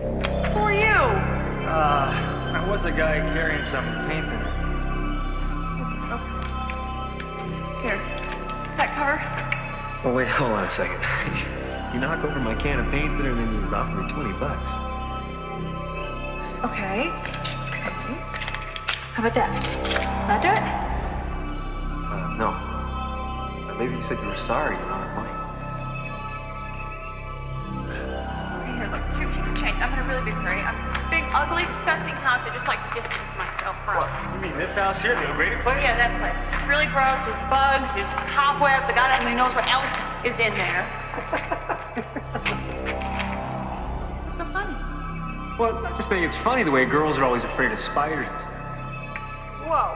Who are you? I was a guy carrying some paint thinner. Oh. Here. Does that cover? Oh, wait, hold on a second. You knock over my can of paint thinner and then you offer me $20. Okay. How about that? That do it? No. Maybe you said you were sorry for not money. Okay, here, look. You keep the change. I'm in a really big hurry. I'm in this big, ugly, disgusting house. I just like to distance myself from. What? You mean this house here, the O'Grady place? Yeah, that place. It's really gross. There's bugs. There's cobwebs. The God only knows what else is in there. What's so funny? Well, I just think it's funny the way girls are always afraid of spiders and stuff. Whoa.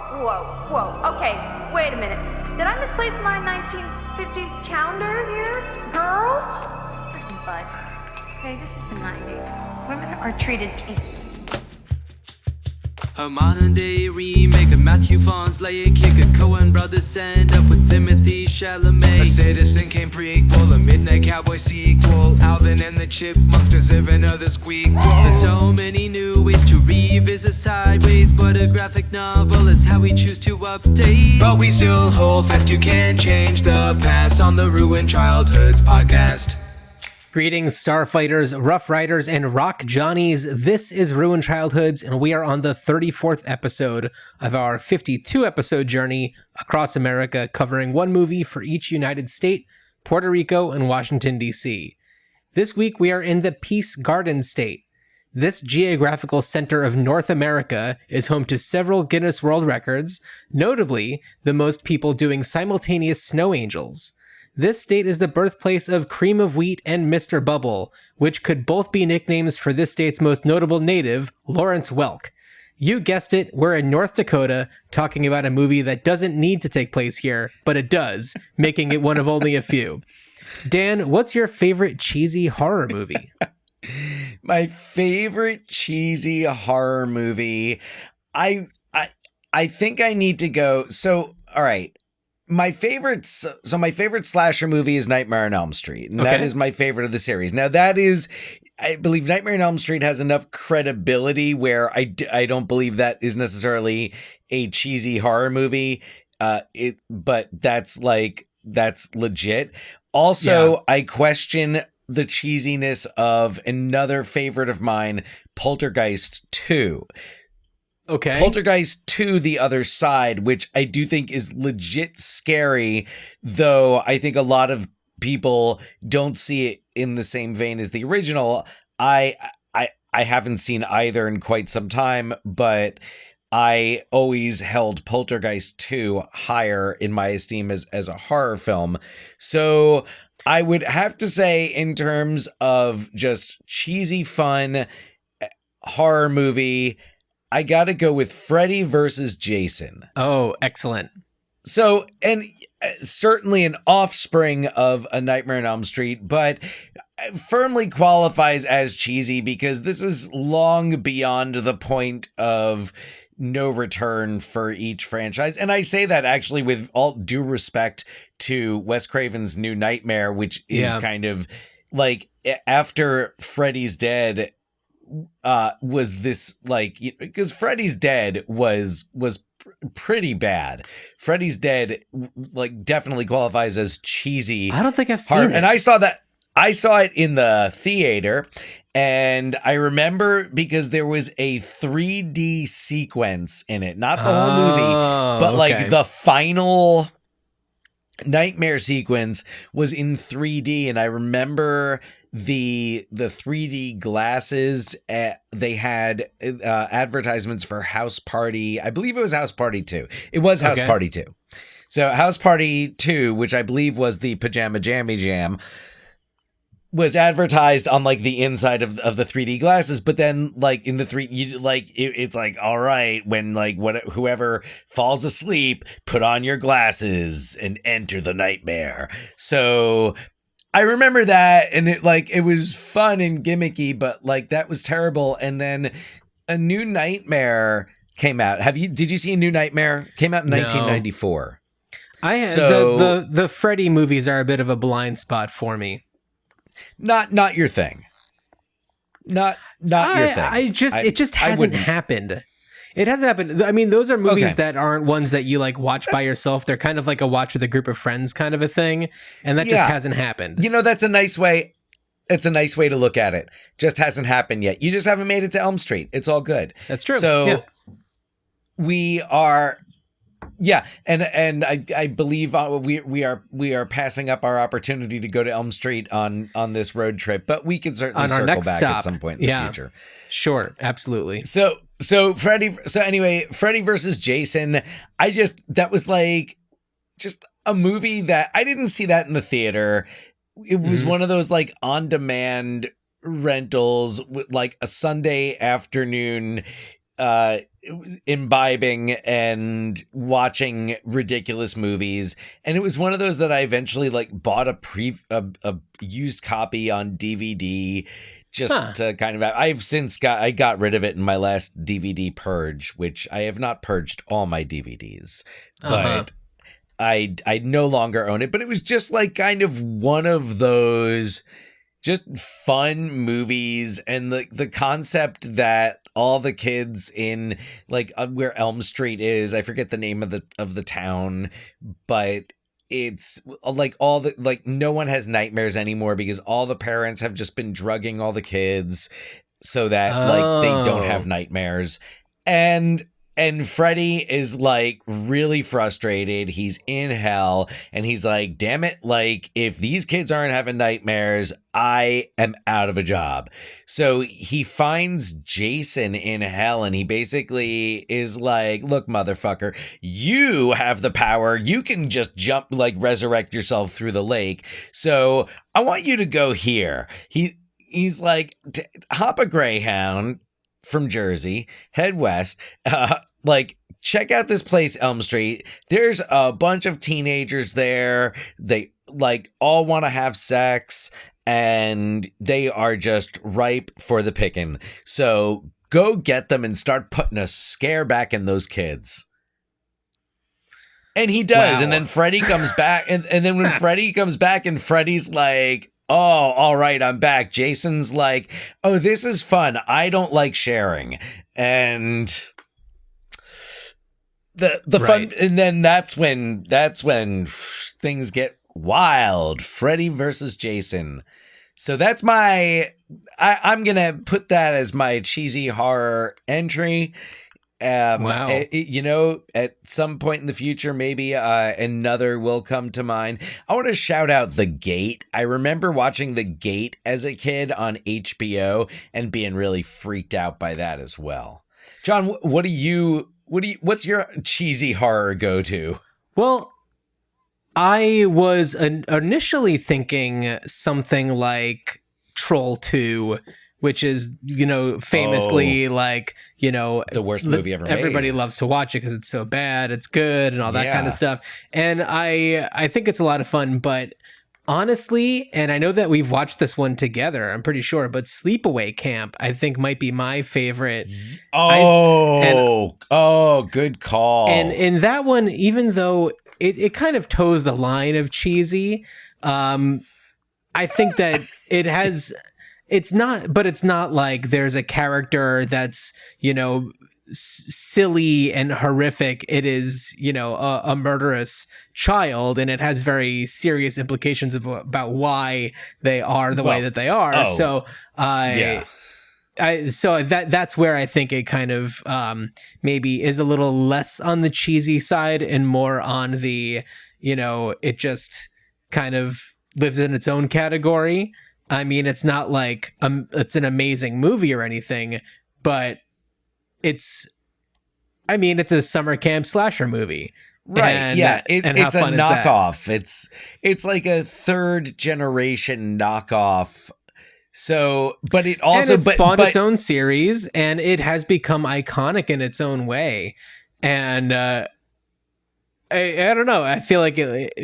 Okay, wait a minute. Did I misplace my 1950s calendar here? Girls? Listen, bud. Okay, this is the 90s. Women are treated equal. A modern day remake of Matthew Vaughn's Lay a Kick. A Coen brothers end up with Timothy Chalamet. A Citizen Kane prequel, a Midnight Cowboy sequel. Alvin and the Chipmunks deserve another squeakquel. There's so many new ways to revisit sideways, but a graphic novel is how we choose to update. But we still hold fast, you can't change the past on the Ruined Childhoods podcast. Greetings, Starfighters, Rough Riders, and Rock Johnnies. This is Ruined Childhoods, and we are on the 34th episode of our 52-episode journey across America, covering one movie for each United State, Puerto Rico, and Washington, D.C. This week, we are in the Peace Garden State. This geographical center of North America is home to several Guinness World Records, notably the most people doing simultaneous snow angels. This state is the birthplace of Cream of Wheat and Mr. Bubble, which could both be nicknames for this state's most notable native, Lawrence Welk. You guessed it, we're in North Dakota, talking about a movie that doesn't need to take place here, but it does, making it one of only a few. Dan, what's your favorite cheesy horror movie? My favorite cheesy horror movie, I think I need to go. So, all right. My favorite slasher movie is Nightmare on Elm Street, and that is my favorite of the series. Now, that is, I believe Nightmare on Elm Street has enough credibility where I don't believe that is necessarily a cheesy horror movie. But that's legit. Also, yeah. I question the cheesiness of another favorite of mine, Poltergeist 2. Okay. Poltergeist 2, The Other Side, which I do think is legit scary, though I think a lot of people don't see it in the same vein as the original. I haven't seen either in quite some time, but I always held Poltergeist 2 higher in my esteem as a horror film. So I would have to say, in terms of just cheesy fun horror movie, I gotta go with Freddy versus Jason. Oh, excellent. So, and certainly an offspring of A Nightmare on Elm Street, but firmly qualifies as cheesy because this is long beyond the point of no return for each franchise. And I say that actually with all due respect to Wes Craven's New Nightmare, which is kind of like after Freddy's Dead, was this like, because Freddy's Dead was pretty bad. Freddy's Dead like definitely qualifies as cheesy. I don't think I've seen it. And I saw it in the theater, and I remember because there was a 3D sequence in it, not the whole movie, but like the final nightmare sequence was in 3D, and I remember the 3D glasses. They had advertisements for House Party. I believe it was House Party 2. It was House Party 2. So House Party 2, which I believe was the Pajama Jammy Jam, was advertised on like the inside of the 3D glasses, but then like in the it's like, all right, when like whoever falls asleep, put on your glasses and enter the nightmare. So I remember that, and it was fun and gimmicky, but like that was terrible. And then A New Nightmare came out. Did you see A New Nightmare? Came out in 1994. The Freddy movies are a bit of a blind spot for me. Not your thing. Not your thing. It just hasn't happened. It hasn't happened. I mean, those are movies that aren't ones that you like watch by yourself. They're kind of like a watch with a group of friends kind of a thing. And that just hasn't happened. You know, that's a nice way. It's a nice way to look at it. Just hasn't happened yet. You just haven't made it to Elm Street. It's all good. That's true. So we are, and I believe we are passing up our opportunity to go to Elm Street on this road trip, but we can certainly circle back at some point in the future. Sure, absolutely. So Freddy versus Jason. That was like just a movie that I didn't see that in the theater. It was one of those like on demand rentals with like a Sunday afternoon, imbibing and watching ridiculous movies. And it was one of those that I eventually like bought a used copy on DVD. Just to kind of, I got rid of it in my last DVD purge, which I have not purged all my DVDs, but I no longer own it. But it was just like kind of one of those just fun movies, and the concept that all the kids in like where Elm Street is, I forget the name of the town, but it's like no one has nightmares anymore because all the parents have just been drugging all the kids so that like they don't have nightmares. And Freddy is like really frustrated. He's in hell and he's like, damn it. Like if these kids aren't having nightmares, I am out of a job. So he finds Jason in hell and he basically is like, look, motherfucker, you have the power. You can just jump, like resurrect yourself through the lake. So I want you to go here. He's like, hop a Greyhound from Jersey, head west, like check out this place, Elm Street. There's a bunch of teenagers there. They like all want to have sex and they are just ripe for the picking. So go get them and start putting a scare back in those kids. And he does. Wow. And then Freddy comes back. And then when Freddy comes back and Freddy's like, oh, all right, I'm back. Jason's like, oh, this is fun. I don't like sharing. And the right. Fun, and then that's when things get wild. Freddy versus Jason. So that's I'm going to put that as my cheesy horror entry. Wow. You know, at some point in the future, maybe another will come to mind. I want to shout out The Gate. I remember watching The Gate as a kid on HBO and being really freaked out by that as well. John, what's your cheesy horror go-to? Well, I was initially thinking something like Troll 2, which is, you know, famously like, you know, the worst movie ever made. Everybody loves to watch it because it's so bad, it's good, and all that kind of stuff. And I think it's a lot of fun, but honestly, and I know that we've watched this one together, I'm pretty sure, but Sleepaway Camp, I think might be my favorite. Good call. And in that one, even though it kind of toes the line of cheesy, I think that it has... It's not like there's a character that's, you know, silly and horrific. It is, you know, a murderous child, and it has very serious implications about why they are the way that they are. So that's where I think it kind of maybe is a little less on the cheesy side and more on the, you know, it just kind of lives in its own category. I mean, it's not like it's an amazing movie or anything, but it's a summer camp slasher movie. Right. And, yeah. It's a knockoff. It's like a third generation knockoff. So, but it also spawned its own series, and it has become iconic in its own way. And I don't know. I feel like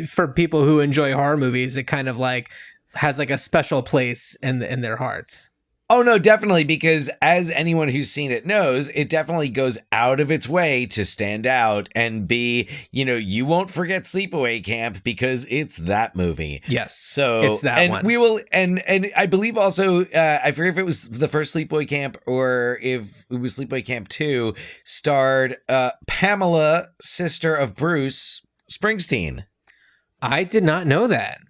for people who enjoy horror movies, it kind of like has like a special place in their hearts. Oh, no, definitely, because as anyone who's seen it knows, it definitely goes out of its way to stand out and be, you won't forget Sleepaway Camp because it's that movie. Yes. So, it's that one. We will, and I believe also, I forget if it was the first Sleepaway Camp or if it was Sleepaway Camp 2, starred Pamela, sister of Bruce Springsteen. I did not know that.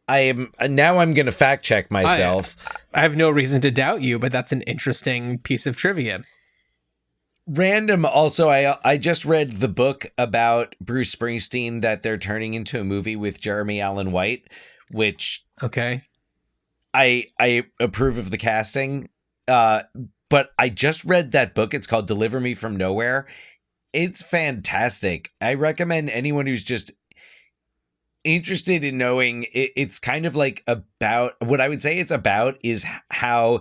I'm going to fact check myself. I have no reason to doubt you, but that's an interesting piece of trivia. Random. Also, I just read the book about Bruce Springsteen that they're turning into a movie with Jeremy Allen White, which okay, I approve of the casting. But I just read that book. It's called Deliver Me from Nowhere. It's fantastic. I recommend anyone who's just interested in knowing. It's kind of like about what I would say it's about is how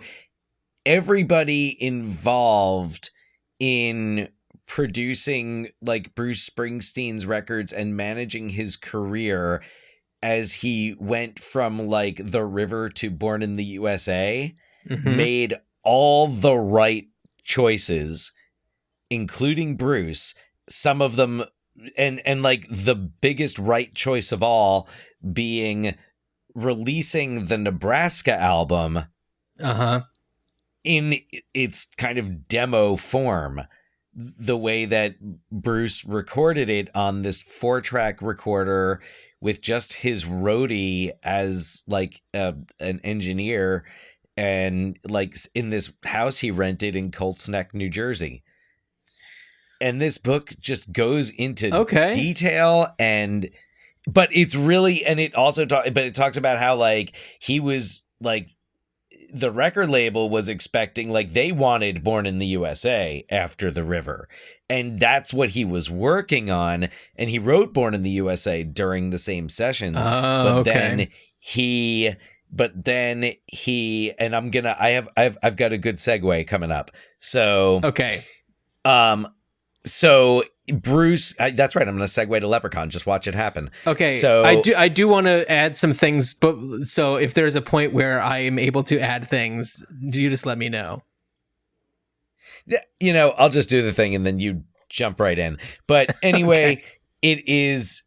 everybody involved in producing like Bruce Springsteen's records and managing his career as he went from like The River to Born in the USA made all the right choices, including Bruce. Some of them and like the biggest right choice of all being releasing the Nebraska album in its kind of demo form, the way that Bruce recorded it on this 4-track recorder with just his roadie as like an engineer and like in this house he rented in Colts Neck, New Jersey. And this book just goes into detail but it's really, and it also it talks about how like he was like the record label was expecting, like they wanted Born in the USA after The River. And that's what he was working on. And he wrote Born in the USA during the same sessions. Then he, and I've got a good segue coming up. So, so Bruce, that's right. I'm going to segue to Leprechaun. Just watch it happen. Okay. So I do want to add some things, but so if there's a point where I am able to add things, you just let me know. I'll just do the thing and then you jump right in. But anyway, it's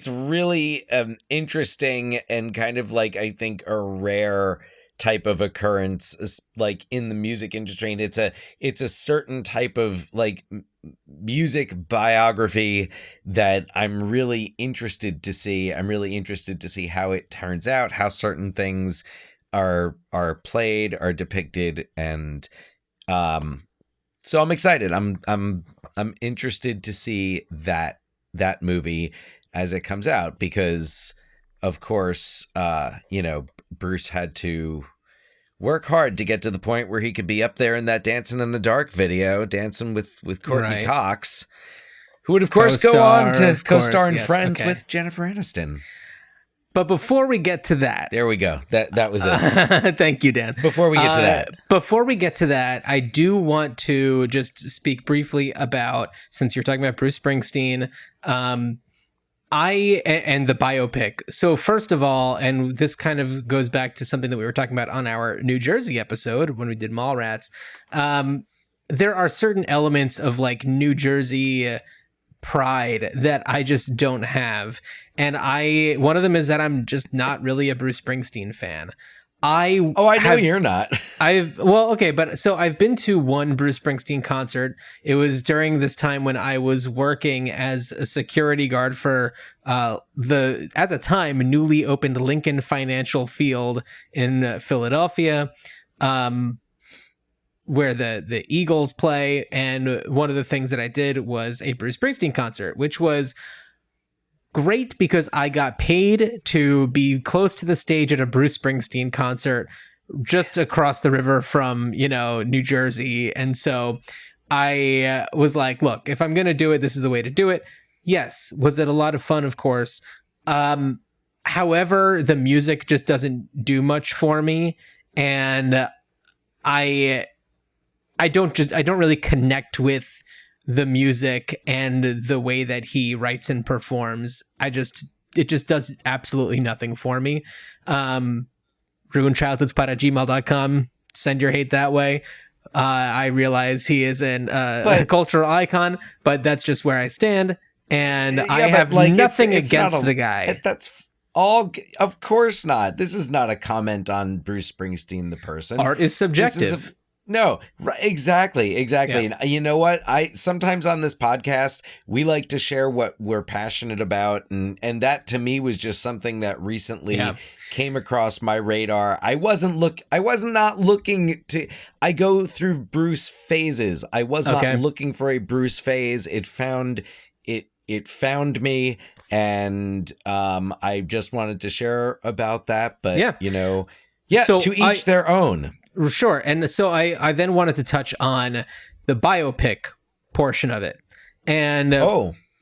really interesting and kind of like, I think, a rare type of occurrence like in the music industry, and it's a certain type of like music biography that I'm really interested to see. I'm really interested to see how it turns out, how certain things are played, are depicted, and so I'm excited. I'm interested to see that movie as it comes out because of course Bruce had to work hard to get to the point where he could be up there in that Dancing in the Dark video, dancing with Courtney Cox, who would of course go on to co-star in Friends with Jennifer Aniston. But before we get to that, there we go. That was it. Thank you, Dan. Before we get to that, I do want to just speak briefly about, since you're talking about Bruce Springsteen, and the biopic. So first of all, and this kind of goes back to something that we were talking about on our New Jersey episode when we did Mallrats. There are certain elements of like New Jersey pride that I just don't have. And one of them is that I'm just not really a Bruce Springsteen fan. I know you're not. So I've been to one Bruce Springsteen concert. It was during this time when I was working as a security guard for at the time newly opened Lincoln Financial Field in Philadelphia, where the Eagles play. And one of the things that I did was a Bruce Springsteen concert, which was great because I got paid to be close to the stage at a Bruce Springsteen concert just across the river from, New Jersey. And so I was like, look, if I'm going to do it, this is the way to do it. Yes. Was it a lot of fun? Of course. However, the music just doesn't do much for me. And I don't really connect with the music and the way that he writes and performs. I just it just does absolutely nothing for me. ruinchildhoodspot@gmail.com. Send your hate that way. I realize he is a cultural icon, but that's just where I stand. And I have nothing against the guy. That's all. Of course not. This is not a comment on Bruce Springsteen, the person. Art is subjective. No, right, exactly. Yeah. And you know what? Sometimes on this podcast, we like to share what we're passionate about. And that to me was just something that recently came across my radar. I was not looking to, I go through Bruce phases. I was not looking for a Bruce phase. It found me, and I just wanted to share about that. But so to each their own. Sure. And so I then wanted to touch on the biopic portion of it. And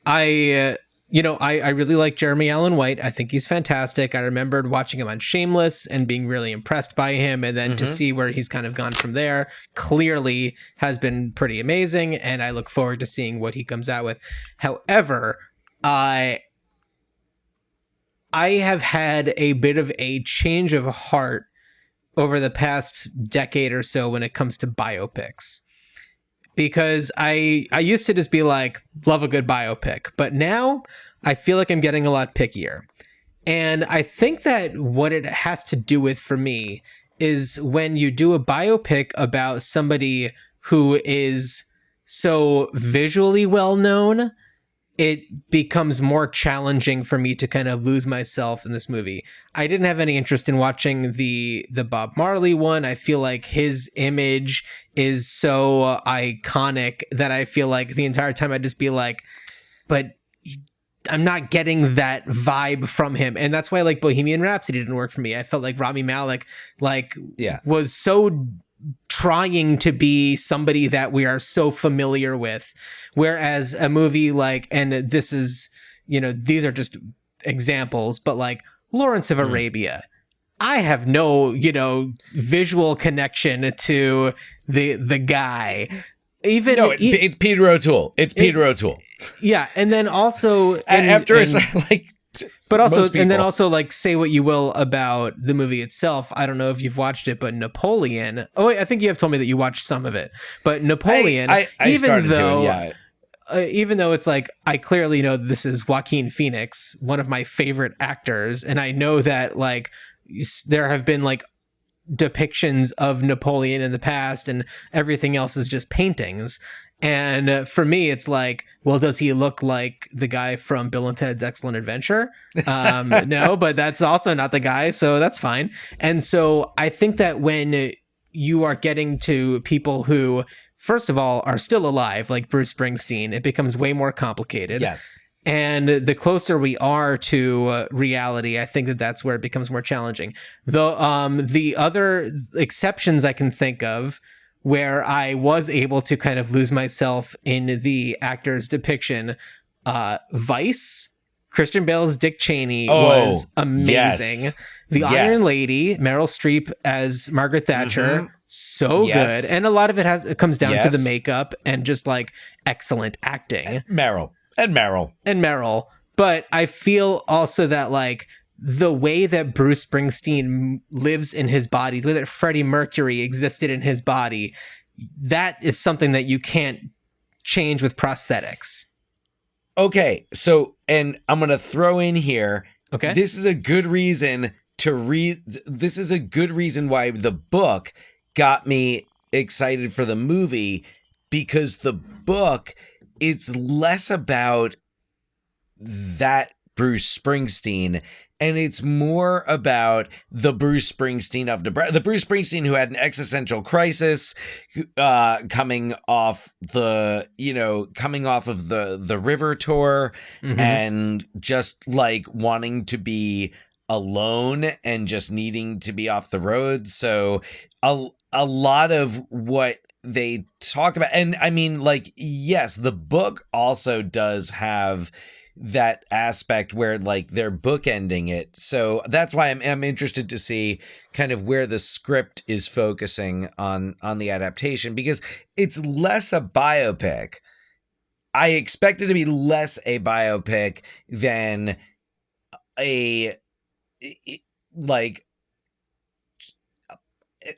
I really like Jeremy Allen White. I think he's fantastic. I remembered watching him on Shameless and being really impressed by him. And then to see where he's kind of gone from there clearly has been pretty amazing. And I look forward to seeing what he comes out with. However, I have had a bit of a change of heart over the past decade or so when it comes to biopics. Because I used to just be like, love a good biopic. But now I feel like I'm getting a lot pickier. And I think that what it has to do with for me is when you do a biopic about somebody who is so visually well known, it becomes more challenging for me to kind of lose myself in this movie. I didn't have any interest in watching the Bob Marley one. I feel like his image is so iconic that I feel like the entire time I'd just be like, but I'm not getting that vibe from him. And that's why like Bohemian Rhapsody didn't work for me. I felt like Rami Malek was so trying to be somebody that we are so familiar with. Whereas a movie like, and this is, these are just examples, but like Lawrence of Arabia, I have no, visual connection to the guy. Even it's Peter O'Toole. It's Peter O'Toole. Yeah, and then also, but also, and then also, like, say what you will about the movie itself. I don't know if you've watched it, but Napoleon. Oh, wait, I think you have told me that you watched some of it. But Napoleon, even though it's like, I clearly know this is Joaquin Phoenix, one of my favorite actors, and I know that like there have been like depictions of Napoleon in the past, and everything else is just paintings. And for me, it's like, well, does he look like the guy from Bill and Ted's Excellent Adventure? No, but that's also not the guy, so that's fine. And so I think that when you are getting to people who, first of all, are still alive, like Bruce Springsteen, it becomes way more complicated. Yes. And the closer we are to reality, I think that that's where it becomes more challenging. The other exceptions I can think of where I was able to kind of lose myself in the actor's depiction, Vice, Christian Bale's Dick Cheney was amazing. Yes. The Iron Lady, Meryl Streep as Margaret Thatcher, so good. And a lot of it comes down to the makeup and just like excellent acting. Meryl. But I feel also that like the way that Bruce Springsteen lives in his body, the way that Freddie Mercury existed in his body, that is something that you can't change with prosthetics. Okay, so, and I'm going to throw in here, okay, this is a good reason to read, this is a good reason why the book got me excited for the movie, because the book, it's less about that Bruce Springsteen, and it's more about the Bruce Springsteen of the Bruce Springsteen who had an existential crisis, coming off of the River tour, and just like wanting to be alone and just needing to be off the road. So a lot of what they talk about, and I mean, like, yes, the book also does have that aspect where like they're bookending it. So that's why I'm interested to see kind of where the script is focusing on the adaptation, because it's less a biopic. I expect it to be less a biopic than a like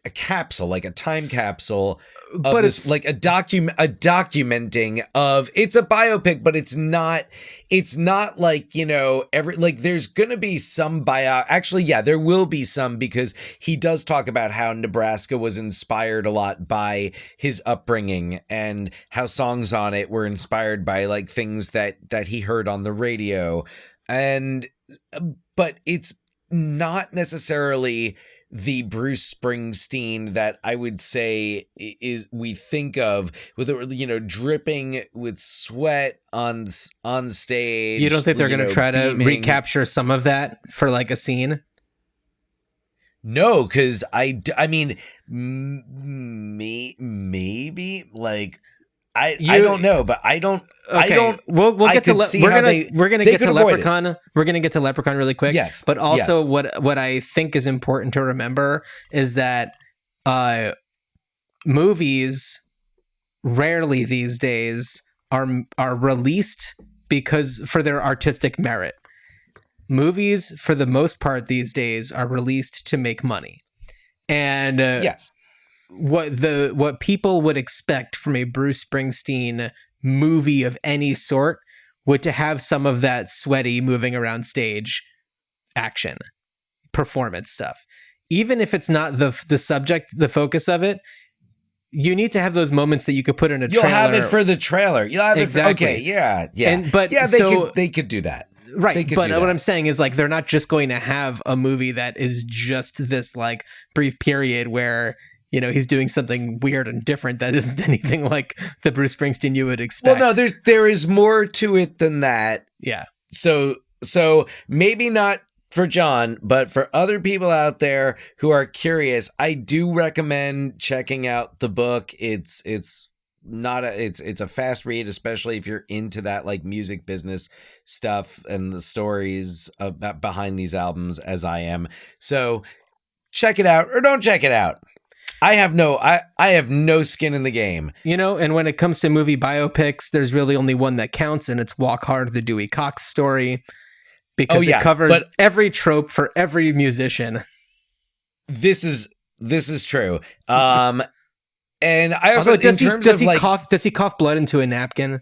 a capsule, like a time capsule of But this, it's like a documenting of, it's a biopic, but it's not like, you know, there's gonna be some actually, yeah, there will be some, because he does talk about how Nebraska was inspired a lot by his upbringing and how songs on it were inspired by like things that he heard on the radio. But it's not necessarily the Bruce Springsteen that I would say we think of with, you know, dripping with sweat on stage. You don't think they're going to try to beaming. recapture some of that for like a scene? No, because I mean, maybe like I don't know, but I don't. Okay. I don't. We'll get to we're gonna get to Leprechaun. It. We're gonna get to Leprechaun really quick. Yes, but also yes. what I think is important to remember is that movies rarely these days are released because for their artistic merit. Movies, for the most part these days, are released to make money, and yes. What people would expect from a Bruce Springsteen movie of any sort would to have some of that sweaty moving around stage action performance stuff. Even if it's not the subject, the focus of it, you need to have those moments that you could put in a trailer. You'll have it for the trailer. You'll have exactly. Okay, yeah. They could do that. Right, but what I'm saying is like they're not just going to have a movie that is just this like brief period where, you know, he's doing something weird and different that isn't anything like the Bruce Springsteen you would expect. Well, no, there is more to it than that. Yeah. So maybe not for John, but for other people out there who are curious, I do recommend checking out the book. It's a fast read, especially if you're into that like music business stuff and the stories behind these albums, as I am. So check it out or don't check it out. I have no skin in the game. You know, and when it comes to movie biopics, there's really only one that counts, and it's Walk Hard, the Dewey Cox story, because it covers every trope for every musician. This is true. And I also, does he cough blood into a napkin,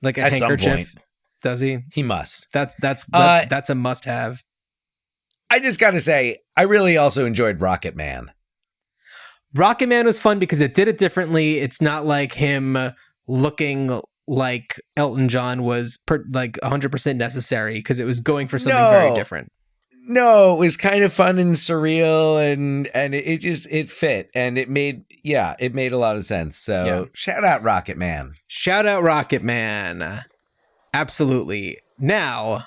like a handkerchief? Does he? He must. That's a must-have. I just got to say, I really also enjoyed Rocket Man. Rocket Man was fun because it did it differently. It's not like him looking like Elton John was like 100% necessary, because it was going for something very different. No, it was kind of fun and surreal, and it fit, and it made a lot of sense. So shout out Rocket Man. Shout out Rocket Man. Absolutely. Now,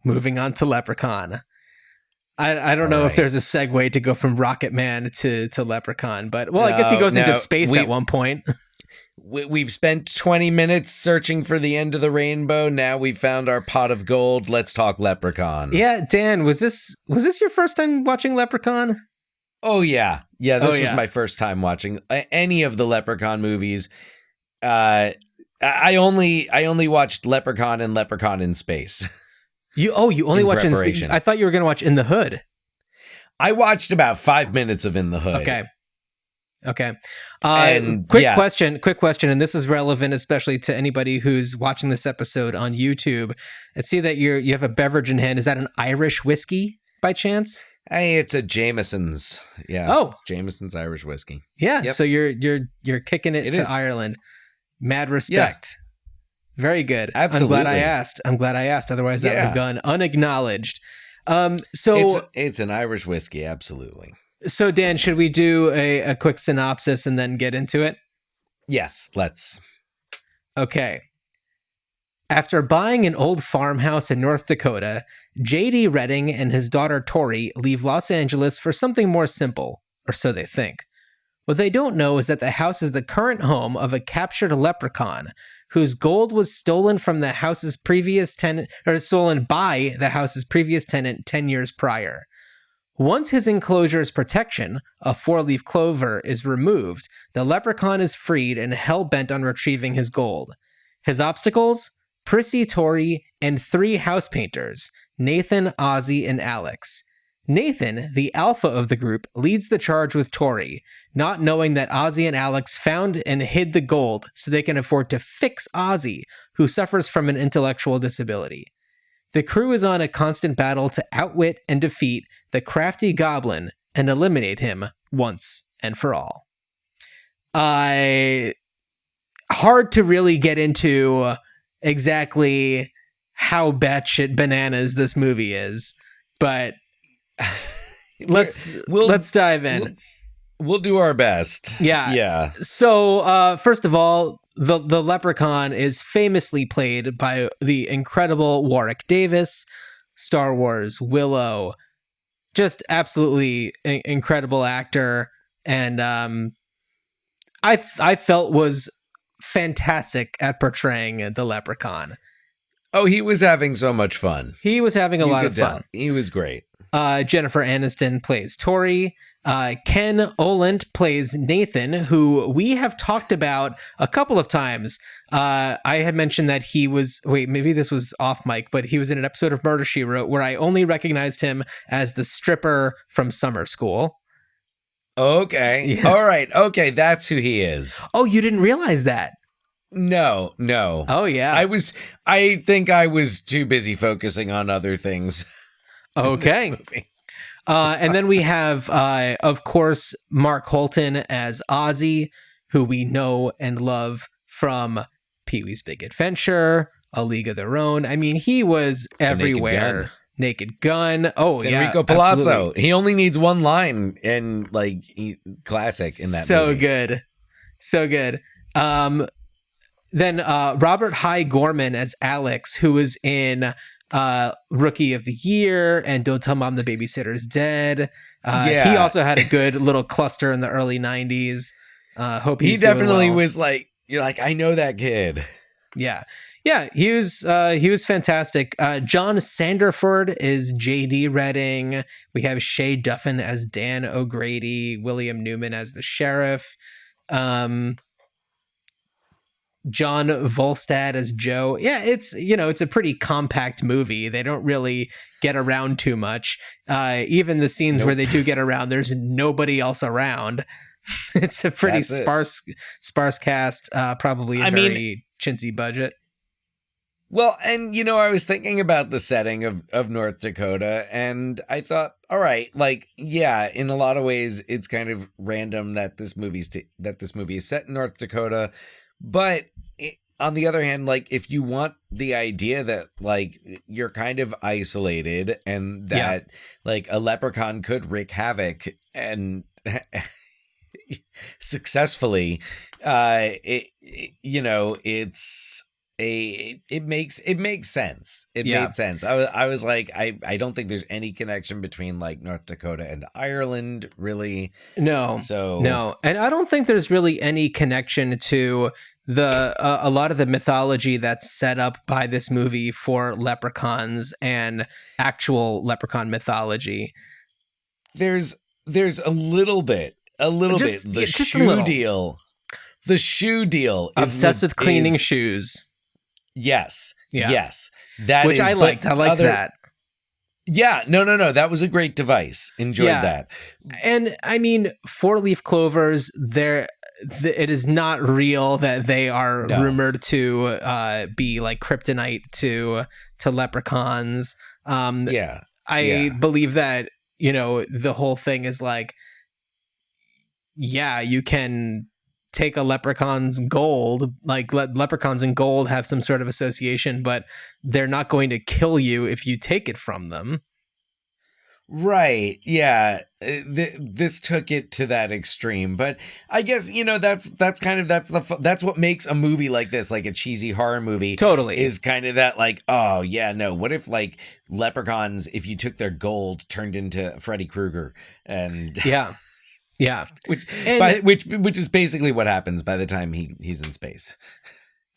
moving on to Leprechaun. I don't know if there's a segue to go from Rocket Man to Leprechaun, but I guess he goes into space at one point. We've spent 20 minutes searching for the end of the rainbow. Now we've found our pot of gold. Let's talk Leprechaun. Yeah, Dan, was this your first time watching Leprechaun? Oh yeah. Yeah, this was my first time watching any of the Leprechaun movies. I only watched Leprechaun and Leprechaun in Space. You only watched In Space. I thought you were going to watch In the Hood. I watched about 5 minutes of In the Hood. Okay. Quick question, and this is relevant especially to anybody who's watching this episode on YouTube. I see that you have a beverage in hand. Is that an Irish whiskey by chance? Hey, it's a Jameson's. Yeah. Oh, it's Jameson's Irish whiskey. Yeah. Yep. So you're kicking it to is. Ireland. Mad respect. Yeah. Very good. Absolutely. I'm glad I asked. Otherwise, that would have gone unacknowledged. It's an Irish whiskey. Absolutely. So, Dan, should we do a quick synopsis and then get into it? Yes, let's. Okay. After buying an old farmhouse in North Dakota, J.D. Redding and his daughter Tori leave Los Angeles for something more simple, or so they think. What they don't know is that the house is the current home of a captured leprechaun whose gold was stolen from the house's previous tenant, or stolen by the house's previous tenant 10 years prior. Once his enclosure's protection, a 4-leaf clover, is removed, the leprechaun is freed and hell-bent on retrieving his gold. His obstacles? Prissy, Tori, and 3 house painters, Nathan, Ozzy, and Alex. Nathan, the alpha of the group, leads the charge with Tori, not knowing that Ozzy and Alex found and hid the gold so they can afford to fix Ozzy, who suffers from an intellectual disability. The crew is on a constant battle to outwit and defeat the crafty goblin and eliminate him once and for all. Hard to really get into exactly how batshit bananas this movie is, but let's dive in. We'll do our best. Yeah. So, first of all, the Leprechaun is famously played by the incredible Warwick Davis, Star Wars Willow, just absolutely incredible actor, and I felt was fantastic at portraying the Leprechaun. Oh, he was having so much fun. He was having a lot of fun. He was great. Jennifer Aniston plays Tori. Ken Oland plays Nathan, who we have talked about a couple of times. I had mentioned that he was, maybe this was off mic, but he was in an episode of Murder, She Wrote where I only recognized him as the stripper from summer school. Okay. Yeah. All right. Okay. That's who he is. Oh, you didn't realize that? No. Oh, yeah. I think I was too busy focusing on other things. Okay. And then we have, of course, Mark Holton as Ozzy, who we know and love from Pee-wee's Big Adventure, A League of Their Own. I mean, he was everywhere. Naked Gun. Oh, it's Enrico Palazzo. Absolutely. He only needs one line and classic in that movie. So good. Then Robert Hy Gorman as Alex, who was in Rookie of the Year and Don't Tell Mom the Babysitter's Dead. He also had a good little cluster in the early 90s. Hope he definitely well. Was you're like, I know that kid. Yeah, he was fantastic. John Sanderford is J.D. Redding. We have Shay Duffin as Dan O'Grady, William Newman as the sheriff, John Volstad as Joe. Yeah, it's a pretty compact movie. They don't really get around too much. Even the scenes where they do get around, there's nobody else around. It's a pretty sparse cast. Probably a very chintzy budget. Well, and I was thinking about the setting of North Dakota, and I thought, all right, in a lot of ways, it's kind of random that this movie is set in North Dakota, but on the other hand, if you want the idea that you're kind of isolated and that a leprechaun could wreak havoc and successfully, it makes sense. It made sense. I was like, I don't think there's any connection between North Dakota and Ireland, really. No. And I don't think there's really any connection to a lot of the mythology that's set up by this movie for leprechauns and actual leprechaun mythology. There's a little bit. The shoe deal. Obsessed with cleaning shoes. Yes. Yeah. Yes. Which I liked. I liked that. Yeah. No. That was a great device. Enjoyed that. And I mean, 4-leaf clovers, it is not real that they are rumored to be kryptonite to leprechauns. I believe that, the whole thing is you can take a leprechaun's gold, leprechauns and gold have some sort of association, but they're not going to kill you if you take it from them. Right. Yeah. This took it to that extreme, but I guess, that's what makes a movie like this, a cheesy horror movie. Totally. Is kind of that what if leprechauns, if you took their gold, turned into Freddy Krueger and Yeah. Which is basically what happens by the time he's in space.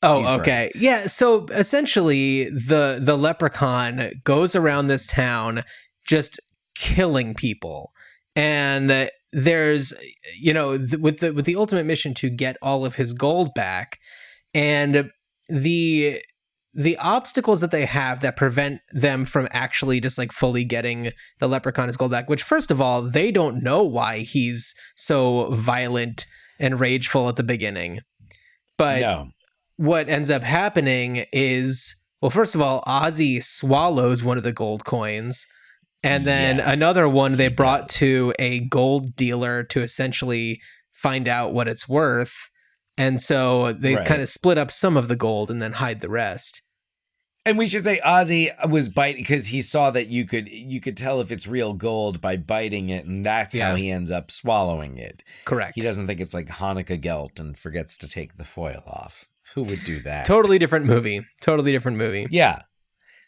Oh, okay. Yeah. So essentially the leprechaun goes around this town just killing people. And there's, with the ultimate mission to get all of his gold back. And the the obstacles that they have that prevent them from actually just like fully getting the leprechaun his gold back, which first of all, they don't know why he's so violent and rageful at the beginning. But what ends up happening is, well, first of all, Ozzy swallows one of the gold coins. And then another one they brought to a gold dealer to essentially find out what it's worth. And so they kind of split up some of the gold and then hide the rest. And we should say Ozzy was biting because he saw that you could tell if it's real gold by biting it, and that's how he ends up swallowing it. Correct. He doesn't think it's like Hanukkah gelt and forgets to take the foil off. Who would do that? Totally different movie. Yeah.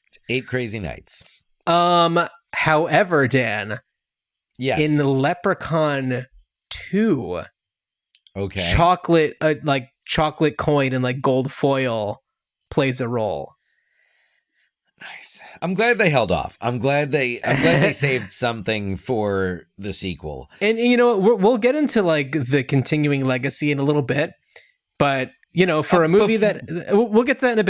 It's 8 Crazy Nights. However, Dan, in the Leprechaun 2, chocolate coin and like gold foil plays a role. Nice. I'm glad they held off. I'm glad they saved something for the sequel. And you know, we'll get into like the continuing legacy in a little bit, but you know, for a movie that we'll get to that in a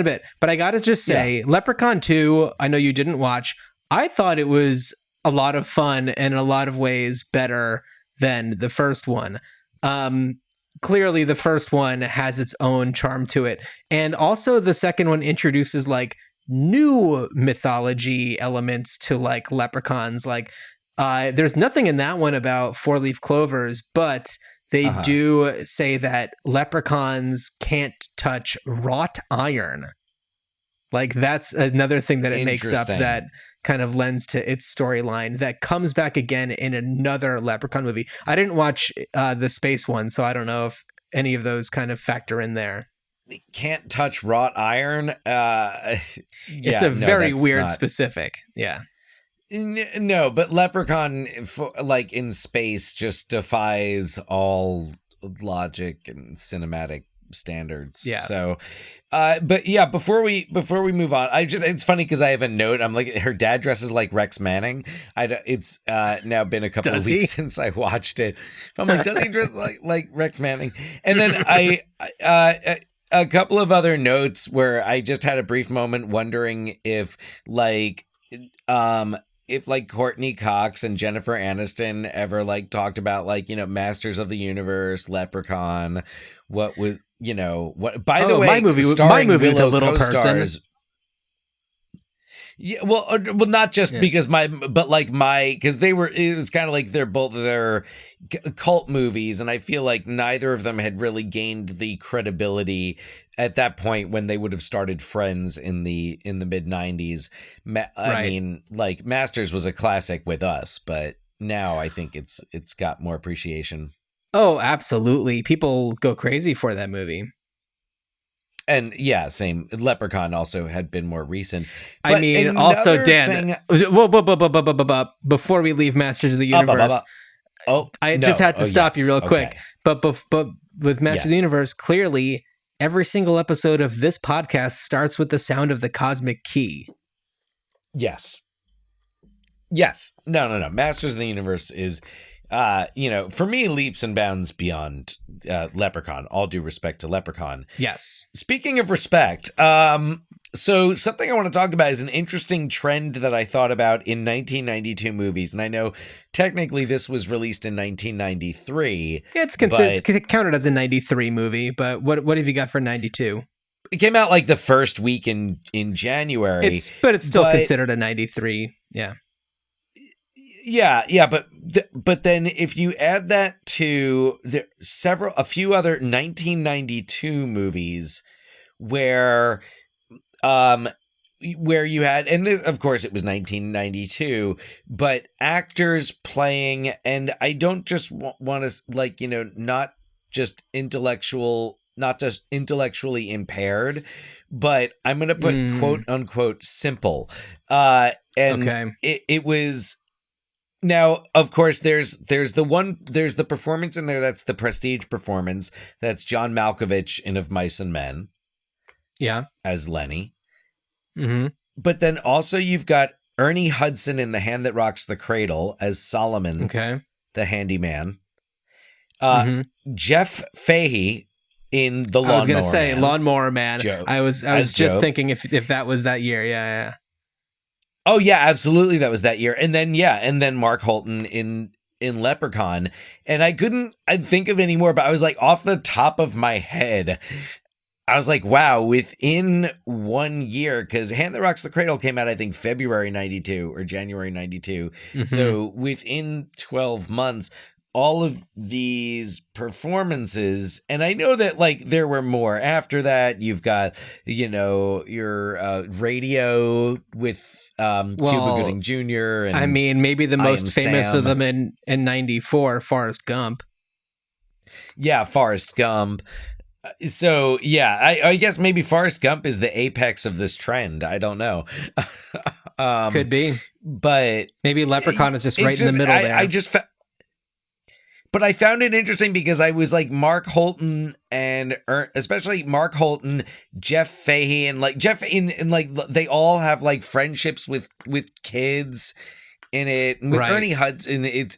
bit. But I got to just say, Leprechaun 2, I know you didn't watch. I thought it was a lot of fun and in a lot of ways better than the first one. Clearly the first one has its own charm to it. And also the second one introduces like new mythology elements to like leprechauns. Like there's nothing in that one about 4-leaf clovers, but they do say that leprechauns can't touch wrought iron. Like that's another thing that it makes up that kind of lends to its storyline that comes back again in another Leprechaun movie. I didn't watch the space one, so I don't know if any of those kind of factor in there. Can't touch wrought iron. It's a very weird specific. Yeah. No, but Leprechaun, like in space, just defies all logic and cinematic standards. Yeah. So, but yeah, before we move on, it's funny because I have a note. I'm like, her dad dresses like Rex Manning. It's now been a couple of weeks since I watched it. I'm like, does he dress like Rex Manning? And then a couple of other notes where I just had a brief moment wondering if Courtney Cox and Jennifer Aniston ever like talked about like, you know, Masters of the Universe, Leprechaun, what was, you know, what, by the way, my movie with a little person. Yeah, well, not just because because it was kind of like they're both their cult movies, and I feel like neither of them had really gained the credibility at that point when they would have started Friends in the mid 90s. I mean, like Masters was a classic with us, but now I think it's got more appreciation. Oh, absolutely. People go crazy for that movie. And yeah, same. Leprechaun also had been more recent. But I mean, also, Dan, before we leave Masters of the Universe, I just had to stop you real quick. But with Masters of the Universe, clearly, every single episode of this podcast starts with the sound of the cosmic key. Yes. No. Masters of the Universe is... for me, leaps and bounds beyond Leprechaun. All due respect to Leprechaun. Yes. Speaking of respect, so something I want to talk about is an interesting trend that I thought about in 1992 movies. And I know technically this was released in 1993. Yeah, it's counted as a 93 movie, but what have you got for 92? It came out like the first week in January. But it's still considered a 93. Yeah. Yeah, but then if you add that to a few other 1992 movies where you had, and this, of course it was 1992, but actors playing, and I don't just want to not just intellectually impaired, but I'm going to put quote unquote simple. It was. Now, of course, there's the performance in there that's the prestige performance. That's John Malkovich in Of Mice and Men. Yeah. As Lenny. Mm-hmm. But then also you've got Ernie Hudson in The Hand That Rocks the Cradle as Solomon, the handyman. Jeff Fahey in the Lawnmower Man. I was gonna say Lawnmower Man. Joe. I was just Joe. thinking if that was that year. Yeah. Oh yeah, absolutely. That was that year. And then Mark Holton in Leprechaun. And I'd think of any more, but I was like, off the top of my head, I was like, wow, within 1 year, because Hand That Rocks the Cradle came out, I think, February 92 or January 92. Mm-hmm. So within 12 months, all of these performances, and I know that like there were more after that. You've got, your radio with Cuba Gooding Jr. And I mean, maybe the most famous Sam. of them in 94, Forrest Gump. Yeah, Forrest Gump. So yeah, I guess maybe Forrest Gump is the apex of this trend. I don't know. Could be, but maybe Leprechaun is just right in the middle there. But I found it interesting because I was like Mark Holton and especially Mark Holton, Jeff Fahey, and like and like they all have like friendships with kids in it. And with Right. Ernie Hudson, it's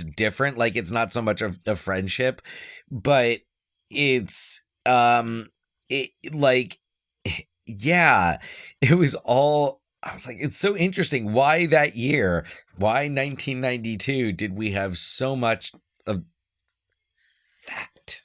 different. Like it's not so much of a friendship, but it's it was all. I was like, it's so interesting. Why that year? Why 1992 did we have so much of that?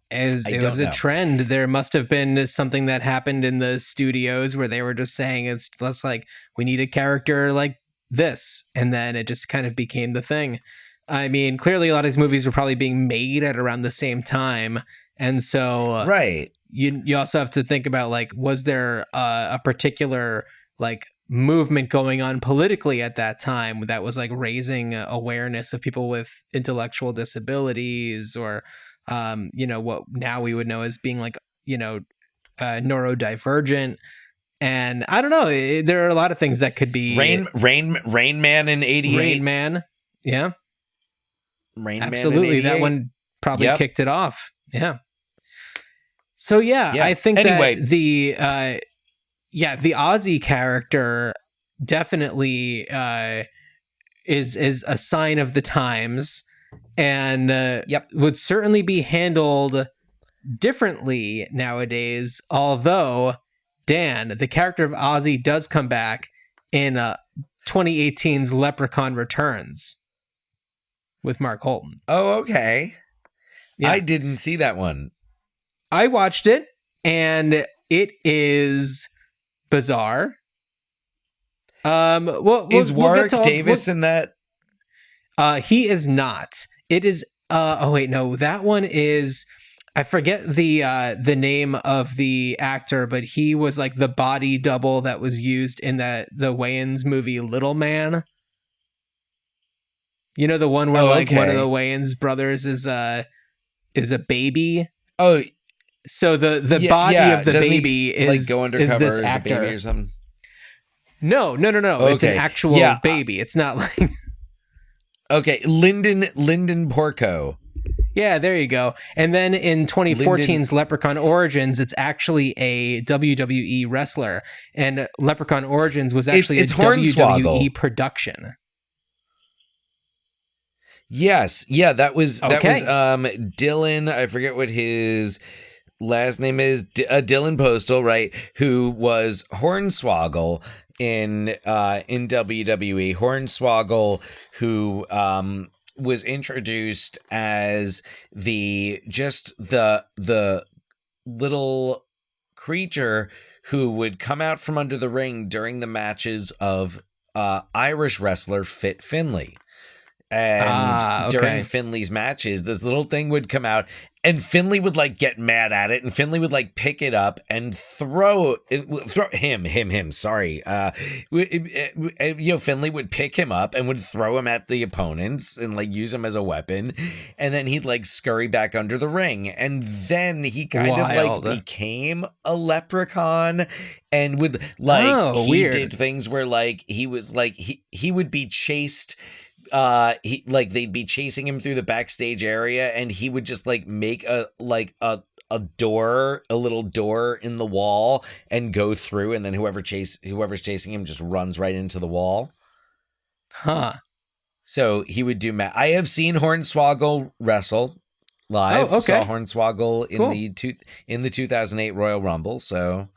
It was a trend. There must have been something that happened in the studios where they were just saying let's like, we need a character like this. And then it just kind of became the thing. I mean, clearly a lot of these movies were probably being made at around the same time. And so right. You also have to think about like, was there a particular like movement going on politically at that time that was like raising awareness of people with intellectual disabilities or what now we would know as being like neurodivergent. And I don't know, there are a lot of things that could be Rain Man in 88. Rain Man, yeah, Rain absolutely. Man in 88. That one probably kicked it off. Yeah. So yeah. I think anyway, that the Ozzy character definitely is a sign of the times, and would certainly be handled differently nowadays. Although, Dan, the character of Ozzy does come back in 2018's Leprechaun Returns with Mark Holton. Oh, okay. Yeah. I didn't see that one. I watched it, and it is bizarre. Is Warwick Davis in that? He is not. It is. Oh wait, no. That one is. I forget the name of the actor, but he was like the body double that was used in the Wayans movie Little Man. You know, the one where one of the Wayans brothers is a baby. Oh. So the body of the Doesn't baby he, is go undercover is this as actor. a baby or something? No. It's an actual baby. It's not like okay, Lyndon Porco. Yeah, there you go. And then in 2014's Leprechaun Origins, it's actually a WWE wrestler, and Leprechaun Origins was actually it's a WWE Hornswoggle. production. Yes, yeah, that was Dylan. I forget what his last name is. Dylan Postal, right? Who was Hornswoggle in WWE. Hornswoggle, who was introduced as the little creature who would come out from under the ring during the matches of Irish wrestler Fit Finlay. And during Finley's matches, this little thing would come out, and Finley would like get mad at it, and Finley would like pick it up and throw him. Sorry, Finley would pick him up and would throw him at the opponents and like use him as a weapon, and then he'd like scurry back under the ring, and then he kind of like became a leprechaun, and would like he did things where like he was like he would be chased. They'd be chasing him through the backstage area, and he would just like make a little door in the wall and go through, and then whoever's chasing him just runs right into the wall. Huh. So he would do I have seen Hornswoggle wrestle. live. Oh, okay. Saw Hornswoggle in Cool. the 2008 Royal Rumble. So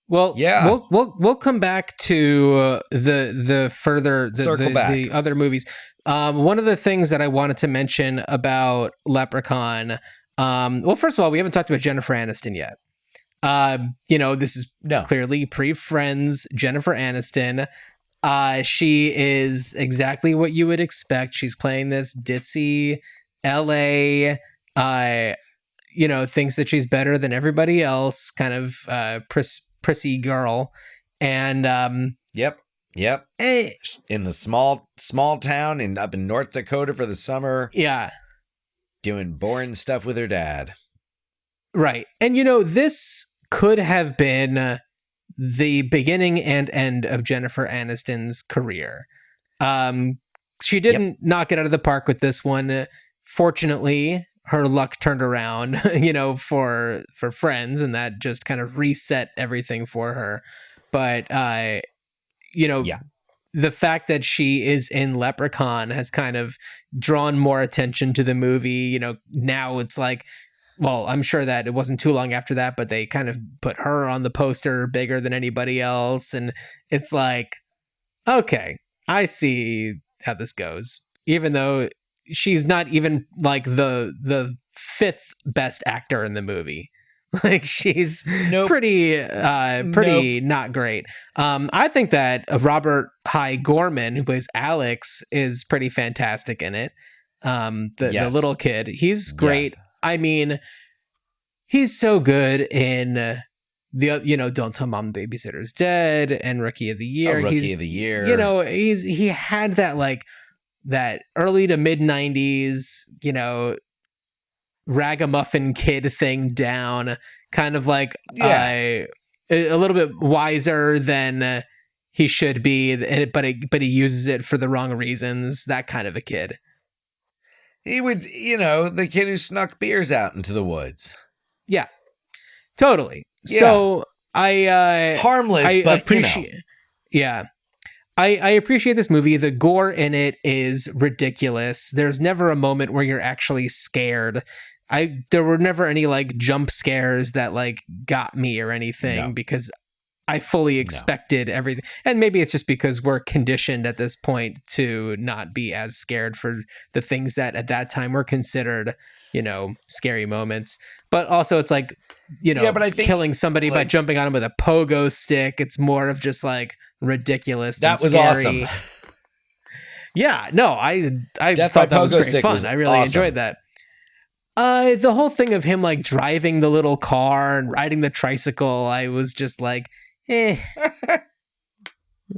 Well, yeah, we'll come back to the further Circle back. the other movies. One of the things that I wanted to mention about Leprechaun. Well, first of all, we haven't talked about Jennifer Aniston yet. This is clearly pre-Friends Jennifer Aniston. She is exactly what you would expect. She's playing this ditzy LA, thinks that she's better than everybody else, kind of prissy girl. And Yep. In the small town and up in North Dakota for the summer. Yeah. Doing boring stuff with her dad. Right. And this could have been the beginning and end of Jennifer Aniston's career. She didn't knock it out of the park with this one. Fortunately, her luck turned around, for Friends, and that just kind of reset everything for her. But the fact that she is in Leprechaun has kind of drawn more attention to the movie. Now it's like, well, I'm sure that it wasn't too long after that, but they kind of put her on the poster bigger than anybody else. And it's like, okay, I see how this goes. Even though she's not even like the fifth best actor in the movie. Like she's pretty not great. I think that Robert Hy Gorman, who plays Alex, is pretty fantastic in it. The little kid, he's great. Yes. I mean, he's so good in Don't Tell Mom the Babysitter's Dead and Rookie of the Year. Rookie of the Year. He had that early to mid 90s, ragamuffin kid thing down, kind of like a little bit wiser than he should be, but he uses it for the wrong reasons. That kind of a kid. He was, the kid who snuck beers out into the woods. Yeah, totally. Yeah. So harmless, but appreciate. Yeah, I appreciate this movie. The gore in it is ridiculous. There's never a moment where you're actually scared. There were never any like jump scares that like got me or anything because I fully expected everything. And maybe it's just because we're conditioned at this point to not be as scared for the things that at that time were considered, scary moments. But also it's like, but I think, killing somebody by jumping on them with a pogo stick. It's more of just like ridiculous. That was scary. awesome. Yeah, no, I thought that was great fun. I really enjoyed that. The whole thing of him like driving the little car and riding the tricycle, I was just like, all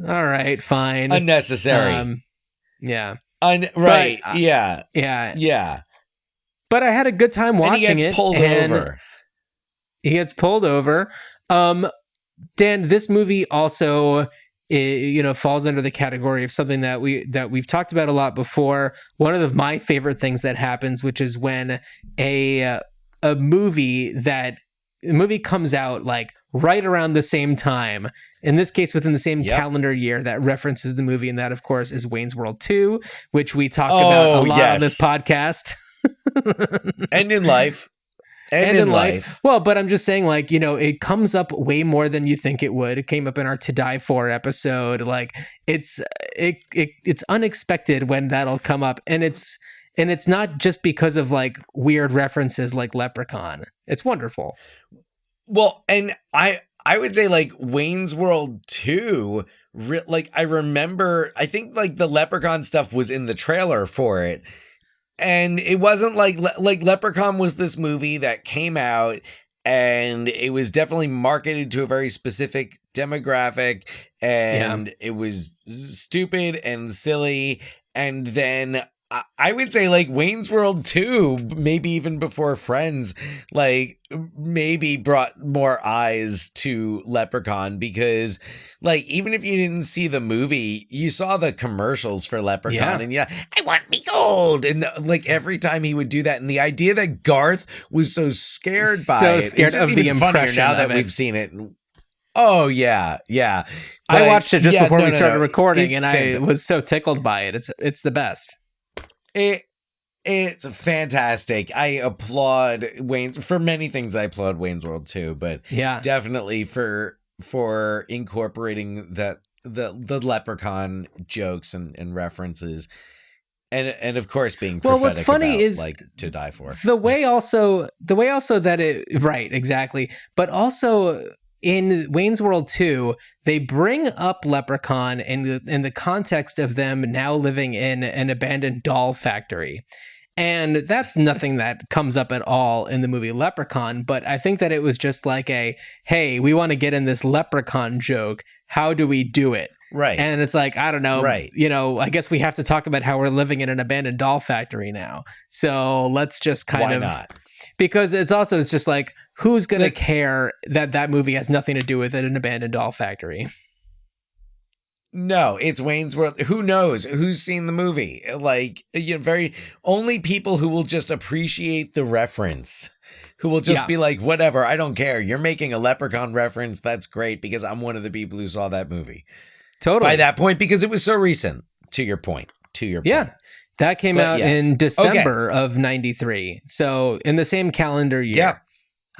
right, fine. Unnecessary. Yeah. Right. But, Yeah. But I had a good time watching it. And he gets pulled over. He gets pulled over. Dan, this movie also, falls under the category of something that we've talked about a lot before. One of my favorite things that happens, which is when a movie comes out like right around the same time. In this case, within the same calendar year that references the movie, and that, of course, is Wayne's World 2, which we talked about a lot on this podcast. And in life. And in life. Well, but I'm just saying, like, it comes up way more than you think it would. It came up in our To Die For episode. Like, it's unexpected when that'll come up. And it's not just because of like weird references like Leprechaun. It's wonderful. Well, and I would say like Wayne's World 2, I remember, I think like the Leprechaun stuff was in the trailer for it. And it wasn't like Leprechaun was this movie that came out and it was definitely marketed to a very specific demographic, and it was stupid and silly. And then I would say like Wayne's World 2, maybe even before Friends, like maybe brought more eyes to Leprechaun, because like even if you didn't see the movie, you saw the commercials for Leprechaun and I want me gold. And like every time he would do that, and the idea that Garth was so scared by it. Scared of the impression now that we've seen it. Oh yeah. But, I watched it just before we started recording, and I was so tickled by it. It's the best. It's fantastic. I applaud Wayne's for many things. I applaud Wayne's World too, but definitely for incorporating that the Leprechaun jokes and references, and of course being prophetic. Well, what's funny about, is like To Die For. the way also that it right exactly, but also in Wayne's World 2, they bring up Leprechaun in the context of them now living in an abandoned doll factory. And that's nothing that comes up at all in the movie Leprechaun, but I think that it was just like hey, we want to get in this Leprechaun joke. How do we do it? Right. And it's like, I don't know, right. I guess we have to talk about how we're living in an abandoned doll factory now. So let's just kind of... Why not? Because it's just like, who's going to care that movie has nothing to do with an abandoned doll factory? No, it's Wayne's World. Who knows? Who's seen the movie? Like, only people who will just appreciate the reference, who will just be like, whatever, I don't care. You're making a Leprechaun reference. That's great because I'm one of the people who saw that movie. Totally. By that point, because it was so recent, to your point. Yeah. That came out in December of 93. So in the same calendar year. Yeah.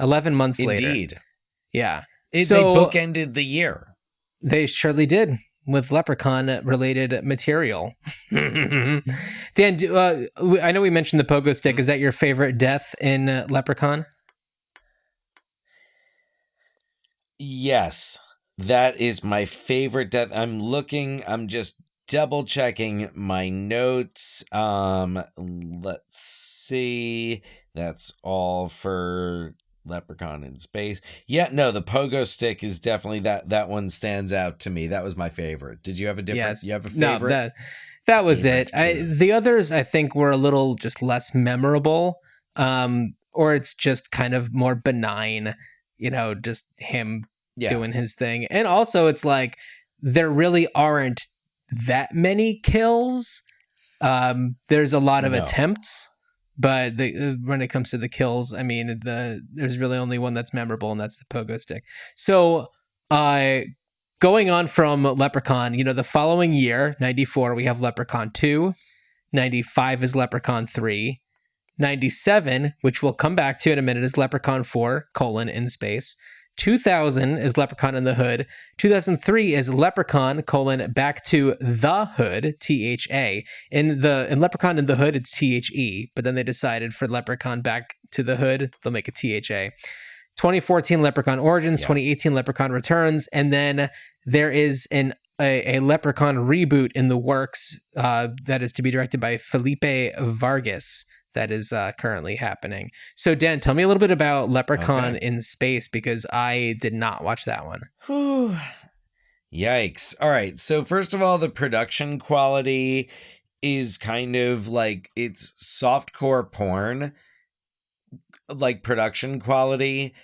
11 months later. Indeed. Yeah. They bookended the year. They surely did. With Leprechaun-related material. Dan, I know we mentioned the pogo stick. Is that your favorite death in Leprechaun? Yes, that is my favorite death. I'm just double-checking my notes. Let's see. That's all for Leprechaun in Space. Yeah, no, the pogo stick is definitely that one stands out to me. That was my favorite. Did you have a different? Yes. You have a favorite? No, that was it. The others I think were a little just less memorable, or it's just kind of more benign. Just him doing his thing, and also it's like there really aren't that many kills. There's a lot of attempts. But when it comes to the kills, I mean, there's really only one that's memorable, and that's the pogo stick. So, going on from Leprechaun, the following year, 94, we have Leprechaun 2. 95 is Leprechaun 3. 97, which we'll come back to in a minute, is Leprechaun 4, in space. 2000 is Leprechaun in the Hood. 2003 is Leprechaun, back to the Hood, THA. In Leprechaun in the Hood, it's THE, but then they decided for Leprechaun back to the Hood, they'll make it THA. 2014 Leprechaun Origins, 2018 Leprechaun Returns, and then there is a Leprechaun reboot in the works that is to be directed by Felipe Vargas. That is currently happening. So, Dan, tell me a little bit about Leprechaun in Space, because I did not watch that one. Whew. Yikes. All right. So, first of all, the production quality is kind of like it's softcore porn, like production quality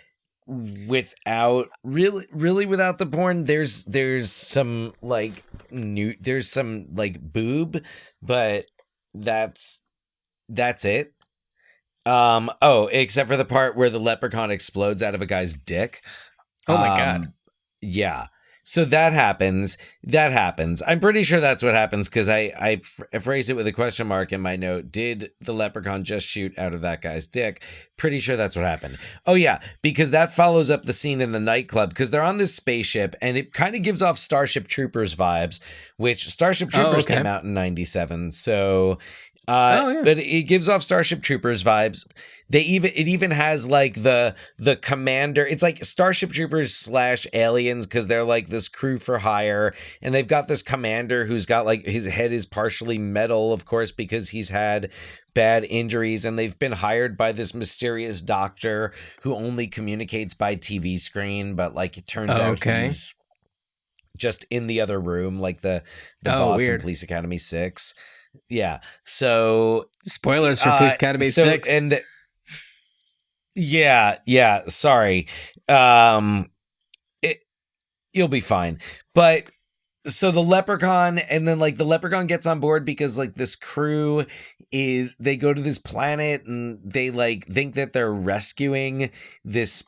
without really without the porn. There's some like there's some like boob, but that's it. Except for the part where the leprechaun explodes out of a guy's dick. Oh my God. Yeah. So that happens. I'm pretty sure that's what happens, because I phrased it with a question mark in my note. Did the leprechaun just shoot out of that guy's dick? Pretty sure that's what happened. Oh yeah, because that follows up the scene in the nightclub, because they're on this spaceship and it kind of gives off Starship Troopers vibes, which Starship Troopers came out in 97. So but it gives off Starship Troopers vibes. It even has like the commander. It's like Starship Troopers / aliens, because they're like this crew for hire, and they've got this commander who's got like his head is partially metal, of course, because he's had bad injuries, and they've been hired by this mysterious doctor who only communicates by TV screen, but like it turns out he's just in the other room, like the boss in Police Academy 6. Yeah. So spoilers for Police Academy 6. And yeah. Sorry. You'll be fine. But so the leprechaun, and then like the leprechaun gets on board because like this crew they go to this planet and they like think that they're rescuing this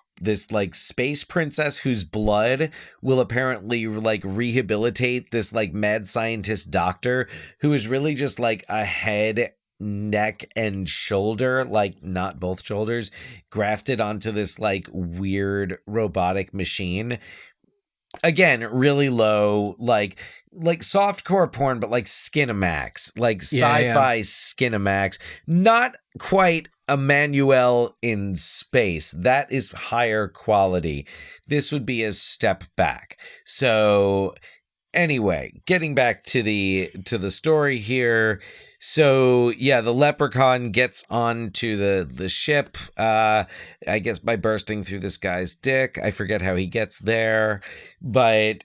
like space princess whose blood will apparently like rehabilitate this like mad scientist doctor who is really just like a head neck and shoulder, like not both shoulders, grafted onto this like weird robotic machine. Again, really low, like softcore porn, but like Skinamax, like sci-fi Skinamax. Not quite Emmanuel in space. That is higher quality. This would be a step back. So anyway, getting back to the story here. So yeah, the Leprechaun gets onto the ship, I guess by bursting through this guy's dick. I forget how he gets there, but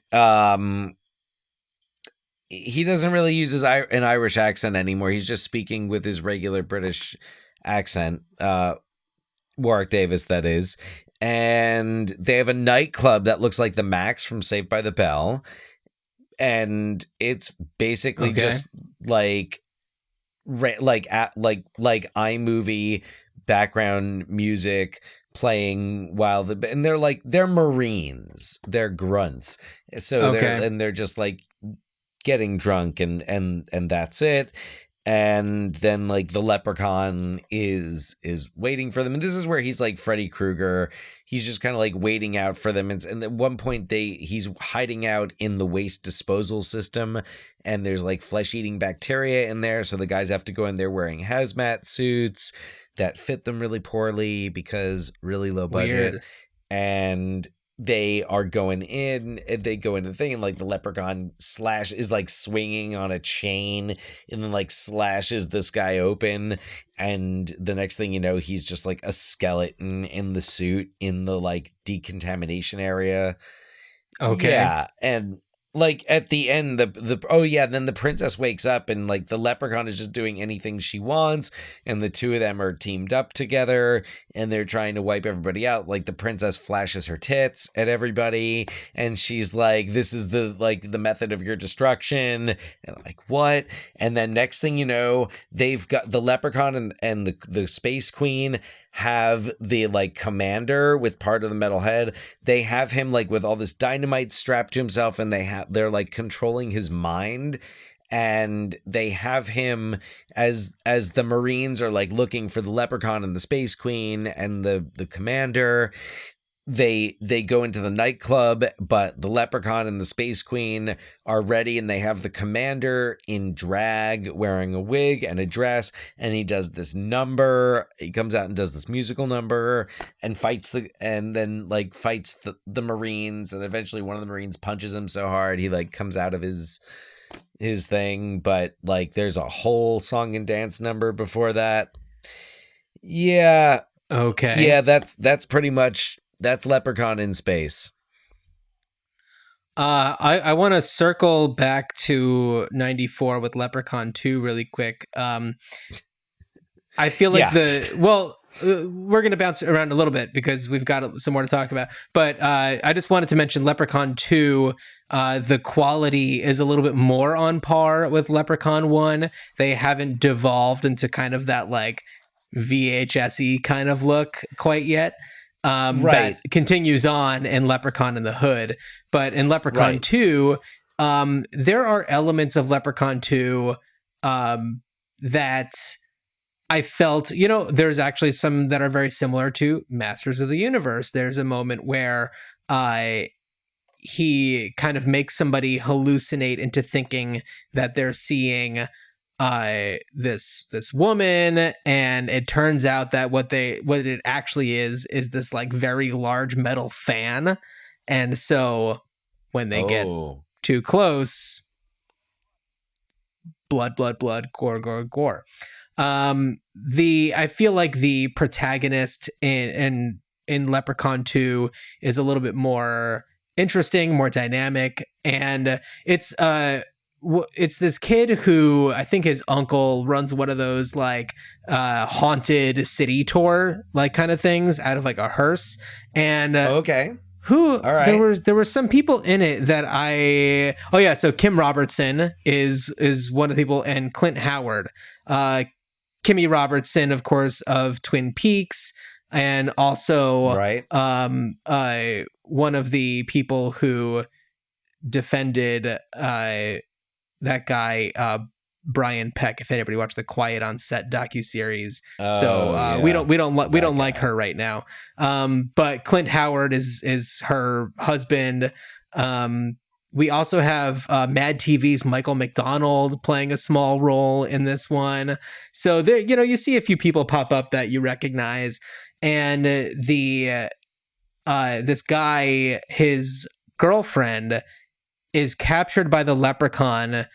he doesn't really use an Irish accent anymore. He's just speaking with his regular British accent, Warwick Davis, that is. And they have a nightclub that looks like the Max from Saved by the Bell, and it's basically just like iMovie background music playing while and they're Marines, they're grunts, so they're just like getting drunk and that's it. And then like the Leprechaun is waiting for them, and this is where he's like Freddy Krueger. He's just kind of like waiting out for them, and at one point he's hiding out in the waste disposal system, and there's like flesh-eating bacteria in there, so the guys have to go in there wearing hazmat suits that fit them really poorly because really low budget. Weird. And they are going in, they go into the thing, and like the Leprechaun is like swinging on a chain and then like slashes this guy open, and the next thing you know, he's just like a skeleton in the suit in the like decontamination area. Yeah, and like at the end, then the princess wakes up, and like the Leprechaun is just doing anything she wants, and the two of them are teamed up together, and they're trying to wipe everybody out. Like the princess flashes her tits at everybody, and she's like, "This is the method of your destruction." And I'm like, what? And then next thing you know, they've got the Leprechaun and the Space Queen have the like commander with part of the metal head. They have him like with all this dynamite strapped to himself, and they're like controlling his mind, and they have him as the Marines are like looking for the Leprechaun and the Space Queen and the commander. They go into the nightclub, but the Leprechaun and the Space Queen are ready, and they have the commander in drag wearing a wig and a dress, and he does this number. He comes out and does this musical number and fights the Marines, and eventually one of the Marines punches him so hard he like comes out of his thing, but like there's a whole song and dance number before that. Yeah. Okay. Yeah, that's pretty much that's Leprechaun in space. I want to circle back to 94 with Leprechaun 2 really quick. I feel like we're going to bounce around a little bit because we've got some more to talk about. But I just wanted to mention Leprechaun 2. The quality is a little bit more on par with Leprechaun 1. They haven't devolved into kind of that like VHS-y kind of look quite yet. That continues on in Leprechaun in the Hood. But in Leprechaun 2, there are elements of Leprechaun 2 that I felt, there's actually some that are very similar to Masters of the Universe. There's a moment where he kind of makes somebody hallucinate into thinking that they're seeing this woman, and it turns out that what it actually is this like very large metal fan, and so when they get too close, blood, gore. I feel like the protagonist in Leprechaun 2 is a little bit more interesting, more dynamic, and it's this kid who I think his uncle runs one of those like haunted city tour like kind of things out of like a hearse, and all right, there were some people in it that so Kim Robertson is one of the people, and Clint Howard, Kimmy Robertson, of course, of Twin Peaks, and also one of the people who defended that guy Brian Peck. If anybody watched the Quiet on Set docuseries, Oh, we don't like her right now. But Clint Howard is her husband. We also have Mad TV's Michael McDonald playing a small role in this one. So there, you see a few people pop up that you recognize, and this guy, his girlfriend, is captured by the Leprechaun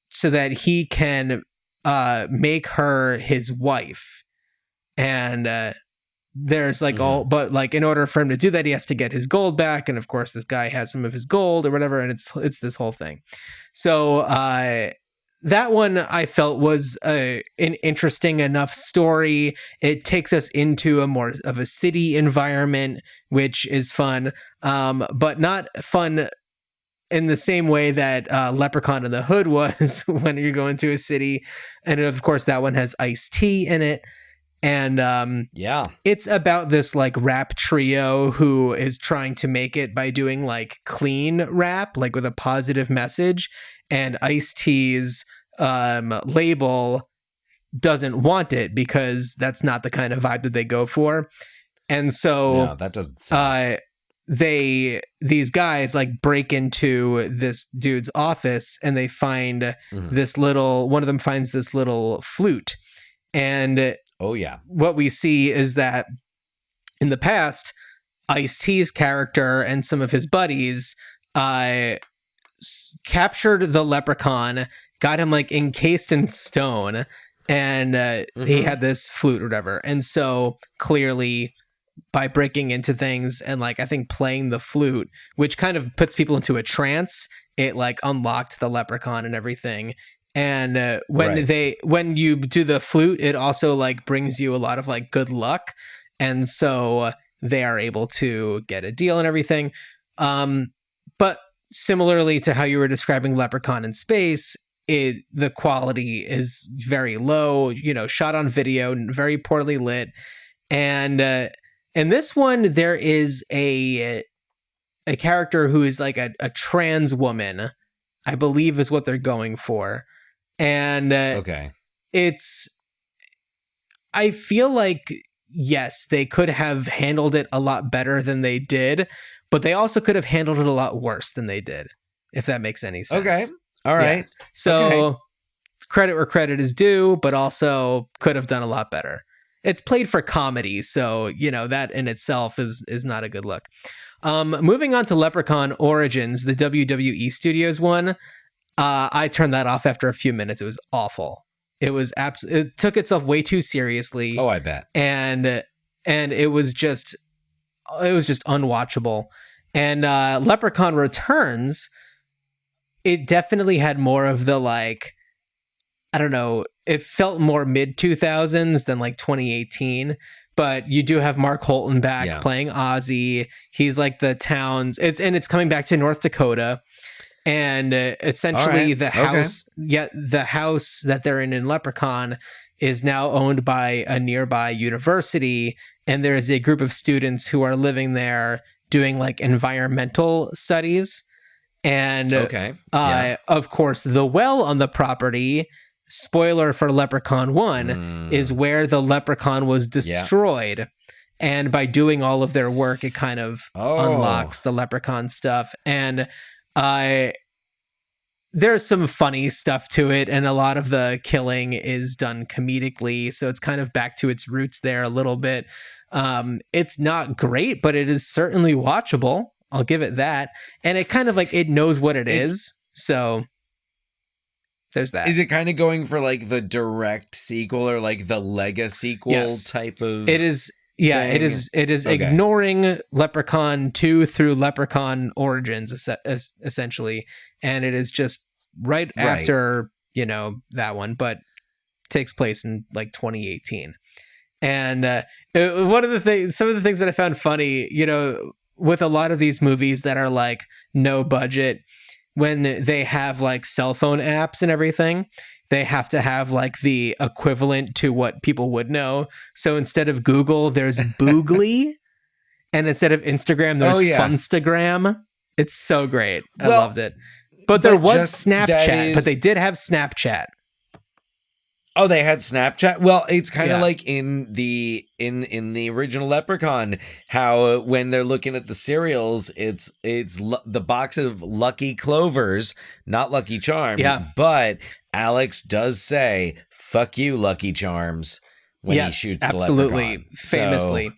so that he can make her his wife. And there's like but like in order for him to do that, he has to get his gold back. And of course, this guy has some of his gold or whatever. And it's this whole thing. So that one I felt was an interesting enough story. It takes us into a more of a city environment, which is fun, but not fun in the same way that Leprechaun in the Hood was when you're going to a city. And of course, that one has Ice-T in it. And it's about this like rap trio who is trying to make it by doing like clean rap, like with a positive message. And Ice-T's label doesn't want it because that's not the kind of vibe that they go for. And so no, that doesn't sound these guys like break into this dude's office and they find one of them finds this little flute. And what we see is that in the past, Ice-T's character and some of his buddies captured the Leprechaun, got him like encased in stone, and he had this flute or whatever. And so clearly, by breaking into things and like I think playing the flute, which kind of puts people into a trance, it like unlocked the Leprechaun and everything. And when you do the flute, it also like brings you a lot of like good luck, and so they are able to get a deal and everything. But similarly to how you were describing Leprechaun in space, the quality is very low. Shot on video, very poorly lit, and in this one there is a character who is like a trans woman, I believe is what they're going for. And I feel like, yes, they could have handled it a lot better than they did, but they also could have handled it a lot worse than they did, if that makes any sense. Okay. All right. Yeah. So credit where credit is due, but also could have done a lot better. It's played for comedy, so, that in itself is not a good look. Moving on to Leprechaun Origins, the WWE Studios one. I turned that off after a few minutes. It was awful. It was it took itself way too seriously. Oh, I bet. And it was just unwatchable. And Leprechaun Returns, it definitely had more of the like, I don't know, it felt more mid 2000s than like 2018. But you do have Mark Holton back playing Ozzy. He's like the town's it's coming back to North Dakota. And essentially the house that they're in Leprechaun is now owned by a nearby university. And there is a group of students who are living there doing like environmental studies. And of course, the well on the property, spoiler for Leprechaun 1, is where the Leprechaun was destroyed. And by doing all of their work, it kind of unlocks the Leprechaun stuff. And there's some funny stuff to it, and a lot of the killing is done comedically, so it's kind of back to its roots there a little bit. It's not great, but it is certainly watchable. I'll give it that. And it kind of like, it knows what it is, so there's that. Is it kind of going for like the direct sequel or like the Lega sequel type of? It is. Yeah, thing? It is ignoring Leprechaun 2 through Leprechaun Origins, essentially. And it is just right after, that one, but takes place in like 2018. And some of the things that I found funny, with a lot of these movies that are like no budget, when they have like cell phone apps and everything, they have to have like the equivalent to what people would know. So instead of Google, there's Boogly. And instead of Instagram, there's Funstagram. It's so great. I loved it. But there was Snapchat, but they did have Snapchat. Oh, they had Snapchat. Well, it's kind of Yeah. like in the original Leprechaun, how when they're looking at the cereals, it's the box of Lucky Clovers, not Lucky Charms. Yeah. But Alex does say "fuck you, Lucky Charms" when he shoots absolutely, the Leprechaun. famously.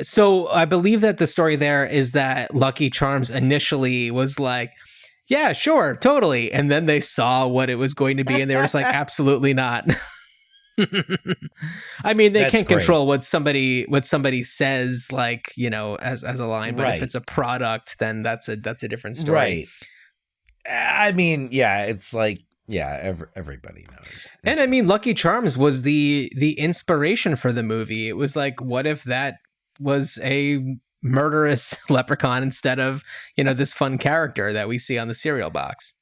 So I believe that the story there is that Lucky Charms initially was like, yeah, sure, totally. And then they saw what it was going to be and they were just like, absolutely not. I mean, they can't control what somebody says, like, you know, as a line, but if it's a product, then that's a different story. Right. I mean, yeah, it's like, yeah, everybody knows. And I mean, Lucky Charms was the inspiration for the movie. It was like, what if that was a murderous leprechaun instead of, you know, this fun character that we see on the cereal box?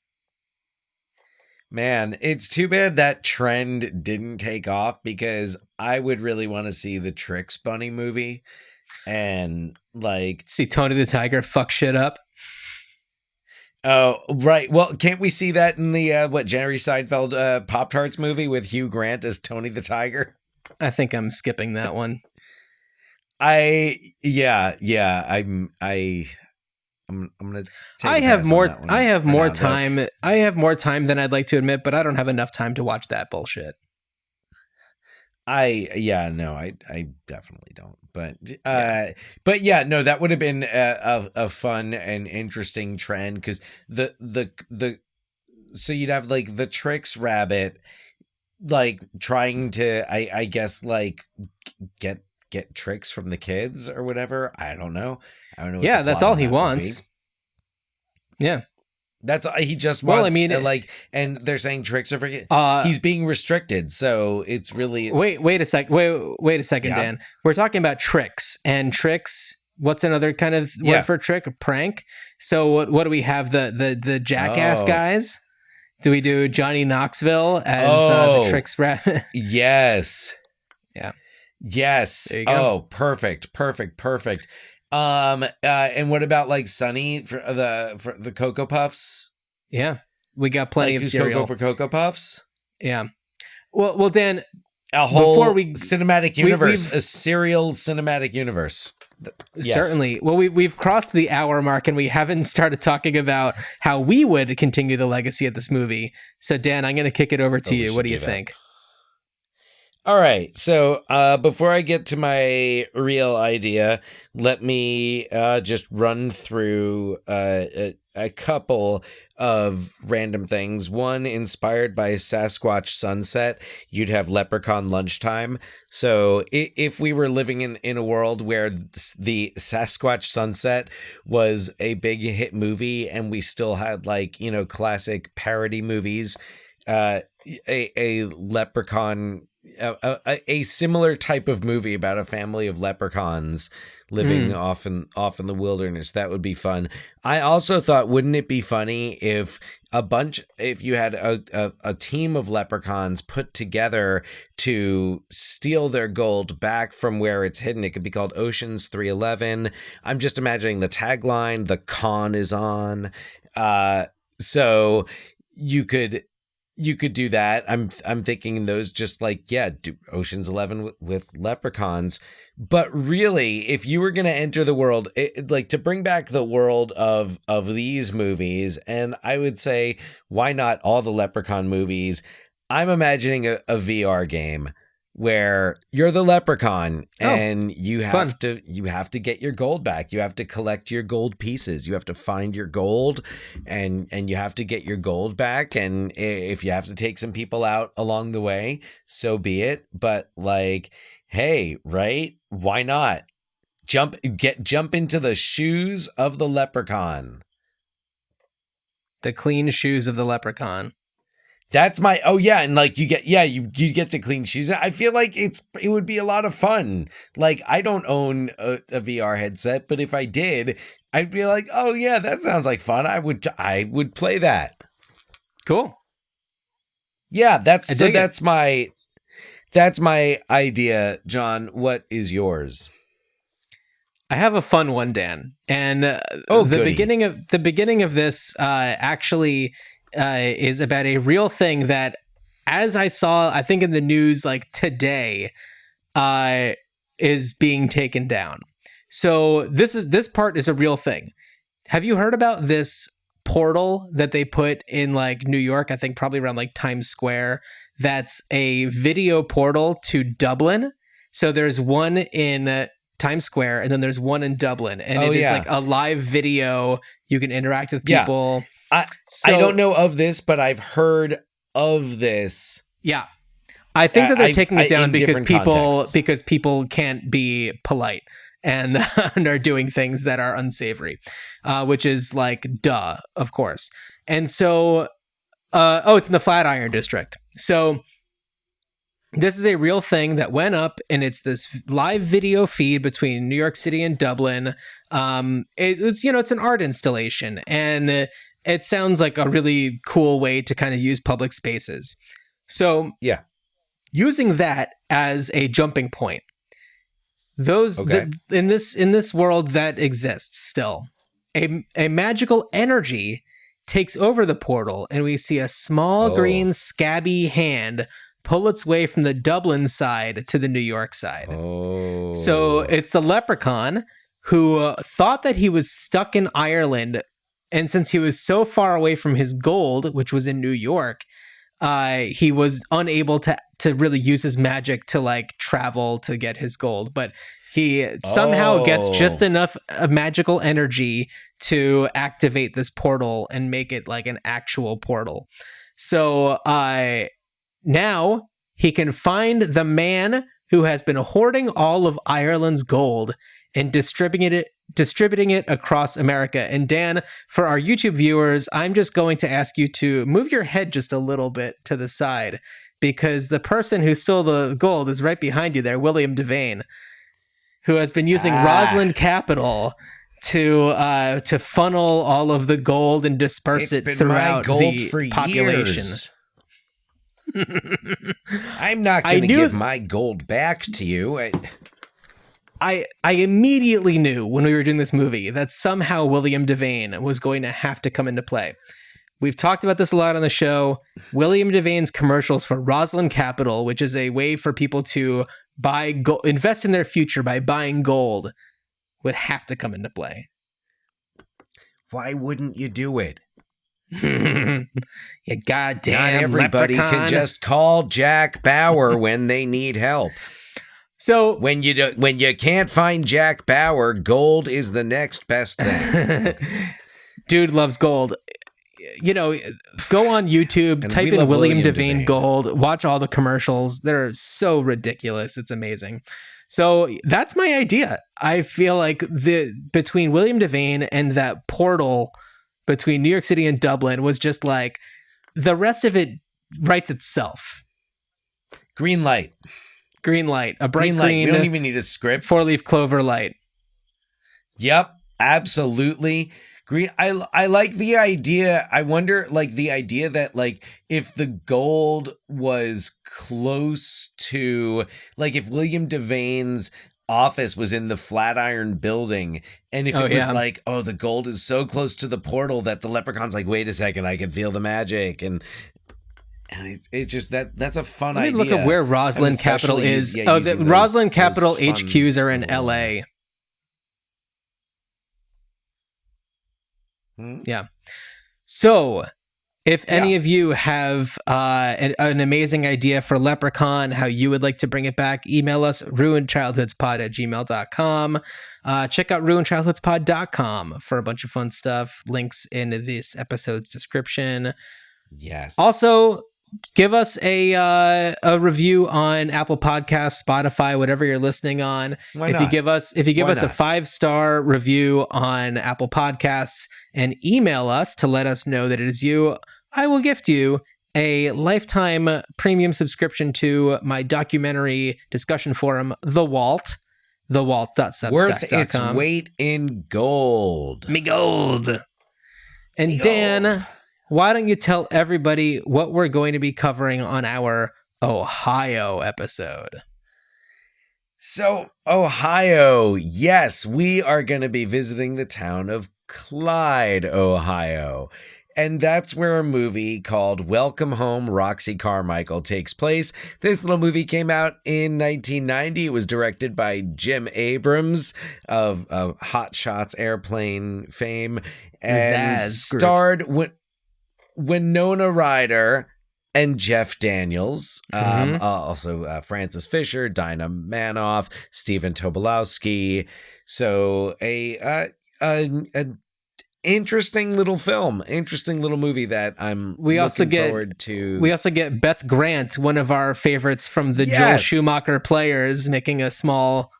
Man, it's too bad that trend didn't take off, because I would really want to see the Trix Bunny movie and like see Tony the Tiger fuck shit up. Oh, right. Well, can't we see that in the Jerry Seinfeld Pop-Tarts movie with Hugh Grant as Tony the Tiger? I think I'm skipping that one. I'm gonna take I have more time. I have more time than I'd like to admit, but I don't have enough time to watch that bullshit. I definitely don't. But yeah, no, that would have been a fun and interesting trend, because so you'd have like the Trix rabbit, like trying to I guess like get tricks from the kids or whatever. I don't know. Yeah, that's all he wants. Yeah. That's he just wants. Well, I mean, and they're saying tricks are for he's being restricted, so it's really wait a second, Yeah. Dan. We're talking about tricks, and tricks. What's another kind of word for trick? A prank. So what do we have? The jackass guys. Do we do Johnny Knoxville as the tricks rabbit? Yes. Yeah. Yes. There you go. Oh, perfect. And what about like Sunny for the Cocoa Puffs? Yeah, we got plenty of cereal for Cocoa Puffs. Yeah. Well, Dan, a whole before we cinematic universe, a serial cinematic universe. Yes. Certainly. Well, we've crossed the hour mark and we haven't started talking about how we would continue the legacy of this movie. So, Dan, I'm going to kick it over to you. What do you think? All right. So before I get to my real idea, let me just run through a couple of random things. One, inspired by Sasquatch Sunset, you'd have Leprechaun Lunchtime. So if we were living in a world where the Sasquatch Sunset was a big hit movie and we still had like, you know, classic parody movies, a leprechaun, a similar type of movie about a family of leprechauns living off in the wilderness, that would be fun. I also thought, wouldn't it be funny if you had a team of leprechauns put together to steal their gold back from where it's hidden? It could be called Ocean's 311. I'm just imagining the tagline, "The con is on." So you could do that. I'm thinking those, just like, do Ocean's 11 with leprechauns. But really, if you were going to enter the world, like to bring back the world of these movies, and I would say, why not all the Leprechaun movies? I'm imagining a VR game where you're the leprechaun and you have to get your gold back. You have to collect your gold pieces. You have to find your gold and you have to get your gold back. And if you have to take some people out along the way, so be it. But like, hey, right? Why not? Jump into the shoes of the leprechaun. The clean shoes of the leprechaun. That's my and like you get to clean shoes. I feel like it would be a lot of fun. Like, I don't own a VR headset, but if I did, I'd be like, oh yeah, that sounds like fun. I would play that. Cool. Yeah, that's my idea, John. What is yours? I have a fun one, Dan. And the beginning of this actually is about a real thing that as I saw, I think in the news like today, is being taken down. So this part is a real thing. Have you heard about this portal that they put in like New York? I think probably around like Times Square. That's a video portal to Dublin. So there's one in Times Square, and then there's one in Dublin, and it is like a live video. You can interact with people. I don't know of this, but I've heard of this. Yeah, I think that they're taking it down because contexts. people can't be polite and, and are doing things that are unsavory, which is like duh, of course. And so, it's in the Flatiron District. So this is a real thing that went up, and it's this live video feed between New York City and Dublin. It's an art installation, and it sounds like a really cool way to kind of use public spaces. So yeah, using that as a jumping point, in this world that exists still, a magical energy takes over the portal, and we see a small green scabby hand pull its way from the Dublin side to the New York side. Oh. So it's the Leprechaun who thought that he was stuck in Ireland, and since he was so far away from his gold, which was in New York, he was unable to really use his magic to like travel to get his gold. But he somehow gets just enough magical energy to activate this portal and make it like an actual portal. So now he can find the man who has been hoarding all of Ireland's gold and distributing it across America. And Dan, for our YouTube viewers, I'm just going to ask you to move your head just a little bit to the side, because the person who stole the gold is right behind you there, William Devane, who has been using Roslyn Capital to funnel all of the gold and disperse it throughout the population. I'm not going to give my gold back to you. I immediately knew when we were doing this movie that somehow William Devane was going to have to come into play. We've talked about this a lot on the show. William Devane's commercials for Roslyn Capital, which is a way for people to buy gold, invest in their future by buying gold, would have to come into play. Why wouldn't you do it? You goddamn Not everybody Leprechaun. can just call Jack Bauer when they need help. So when you can't find Jack Bauer, gold is the next best thing. Dude loves gold. You know, go on YouTube, type in William Devane gold, watch all the commercials. They're so ridiculous. It's amazing. So that's my idea. I feel like between William Devane and that portal between New York City and Dublin was just like the rest of it writes itself. Green light. A bright green. We don't even need a script. 4-leaf clover light. Yep, absolutely. Green. I like the idea. I wonder, like, the idea that, like, if the gold was close to, like, if William Devane's office was in the Flatiron building, and if it was like, the gold is so close to the portal that the Leprechaun's like, wait a second, I can feel the magic, and it's just that's a fun idea. Look at where Roslyn Capital is. The Roslyn Capital HQs are in LA. Yeah. So if any of you have an amazing idea for Leprechaun, how you would like to bring it back, email us ruinedchildhoodspod@gmail.com. Check out ruinedchildhoodspod.com for a bunch of fun stuff. Links in this episode's description. Yes. Also, give us a review on Apple Podcasts, Spotify, whatever you're listening on. If you give us a 5-star review on Apple Podcasts and email us to let us know that it is you, I will gift you a lifetime premium subscription to my documentary discussion forum, The Walt, thewalt.substack.com. Worth its weight in gold. Me gold. And Dan, why don't you tell everybody what we're going to be covering on our Ohio episode? So, Ohio, yes, we are going to be visiting the town of Clyde, Ohio. And that's where a movie called Welcome Home, Roxy Carmichael takes place. This little movie came out in 1990. It was directed by Jim Abrams of Hot Shots Airplane fame and starred Winona Ryder and Jeff Daniels, also Francis Fisher, Dinah Manoff, Stephen Tobolowsky. So a interesting little film, interesting little movie that looking forward to. We also get Beth Grant, one of our favorites from the Joel Schumacher Players, making a small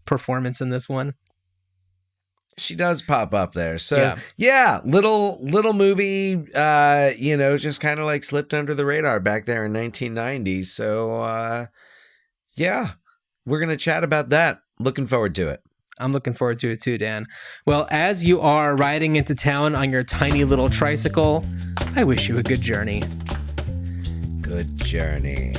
performance in this one. She does pop up there. So yeah, little movie, just kind of like slipped under the radar back there in 1990. So yeah, we're going to chat about that. Looking forward to it. I'm looking forward to it too, Dan. Well, as you are riding into town on your tiny little tricycle, I wish you a good journey. Good journey.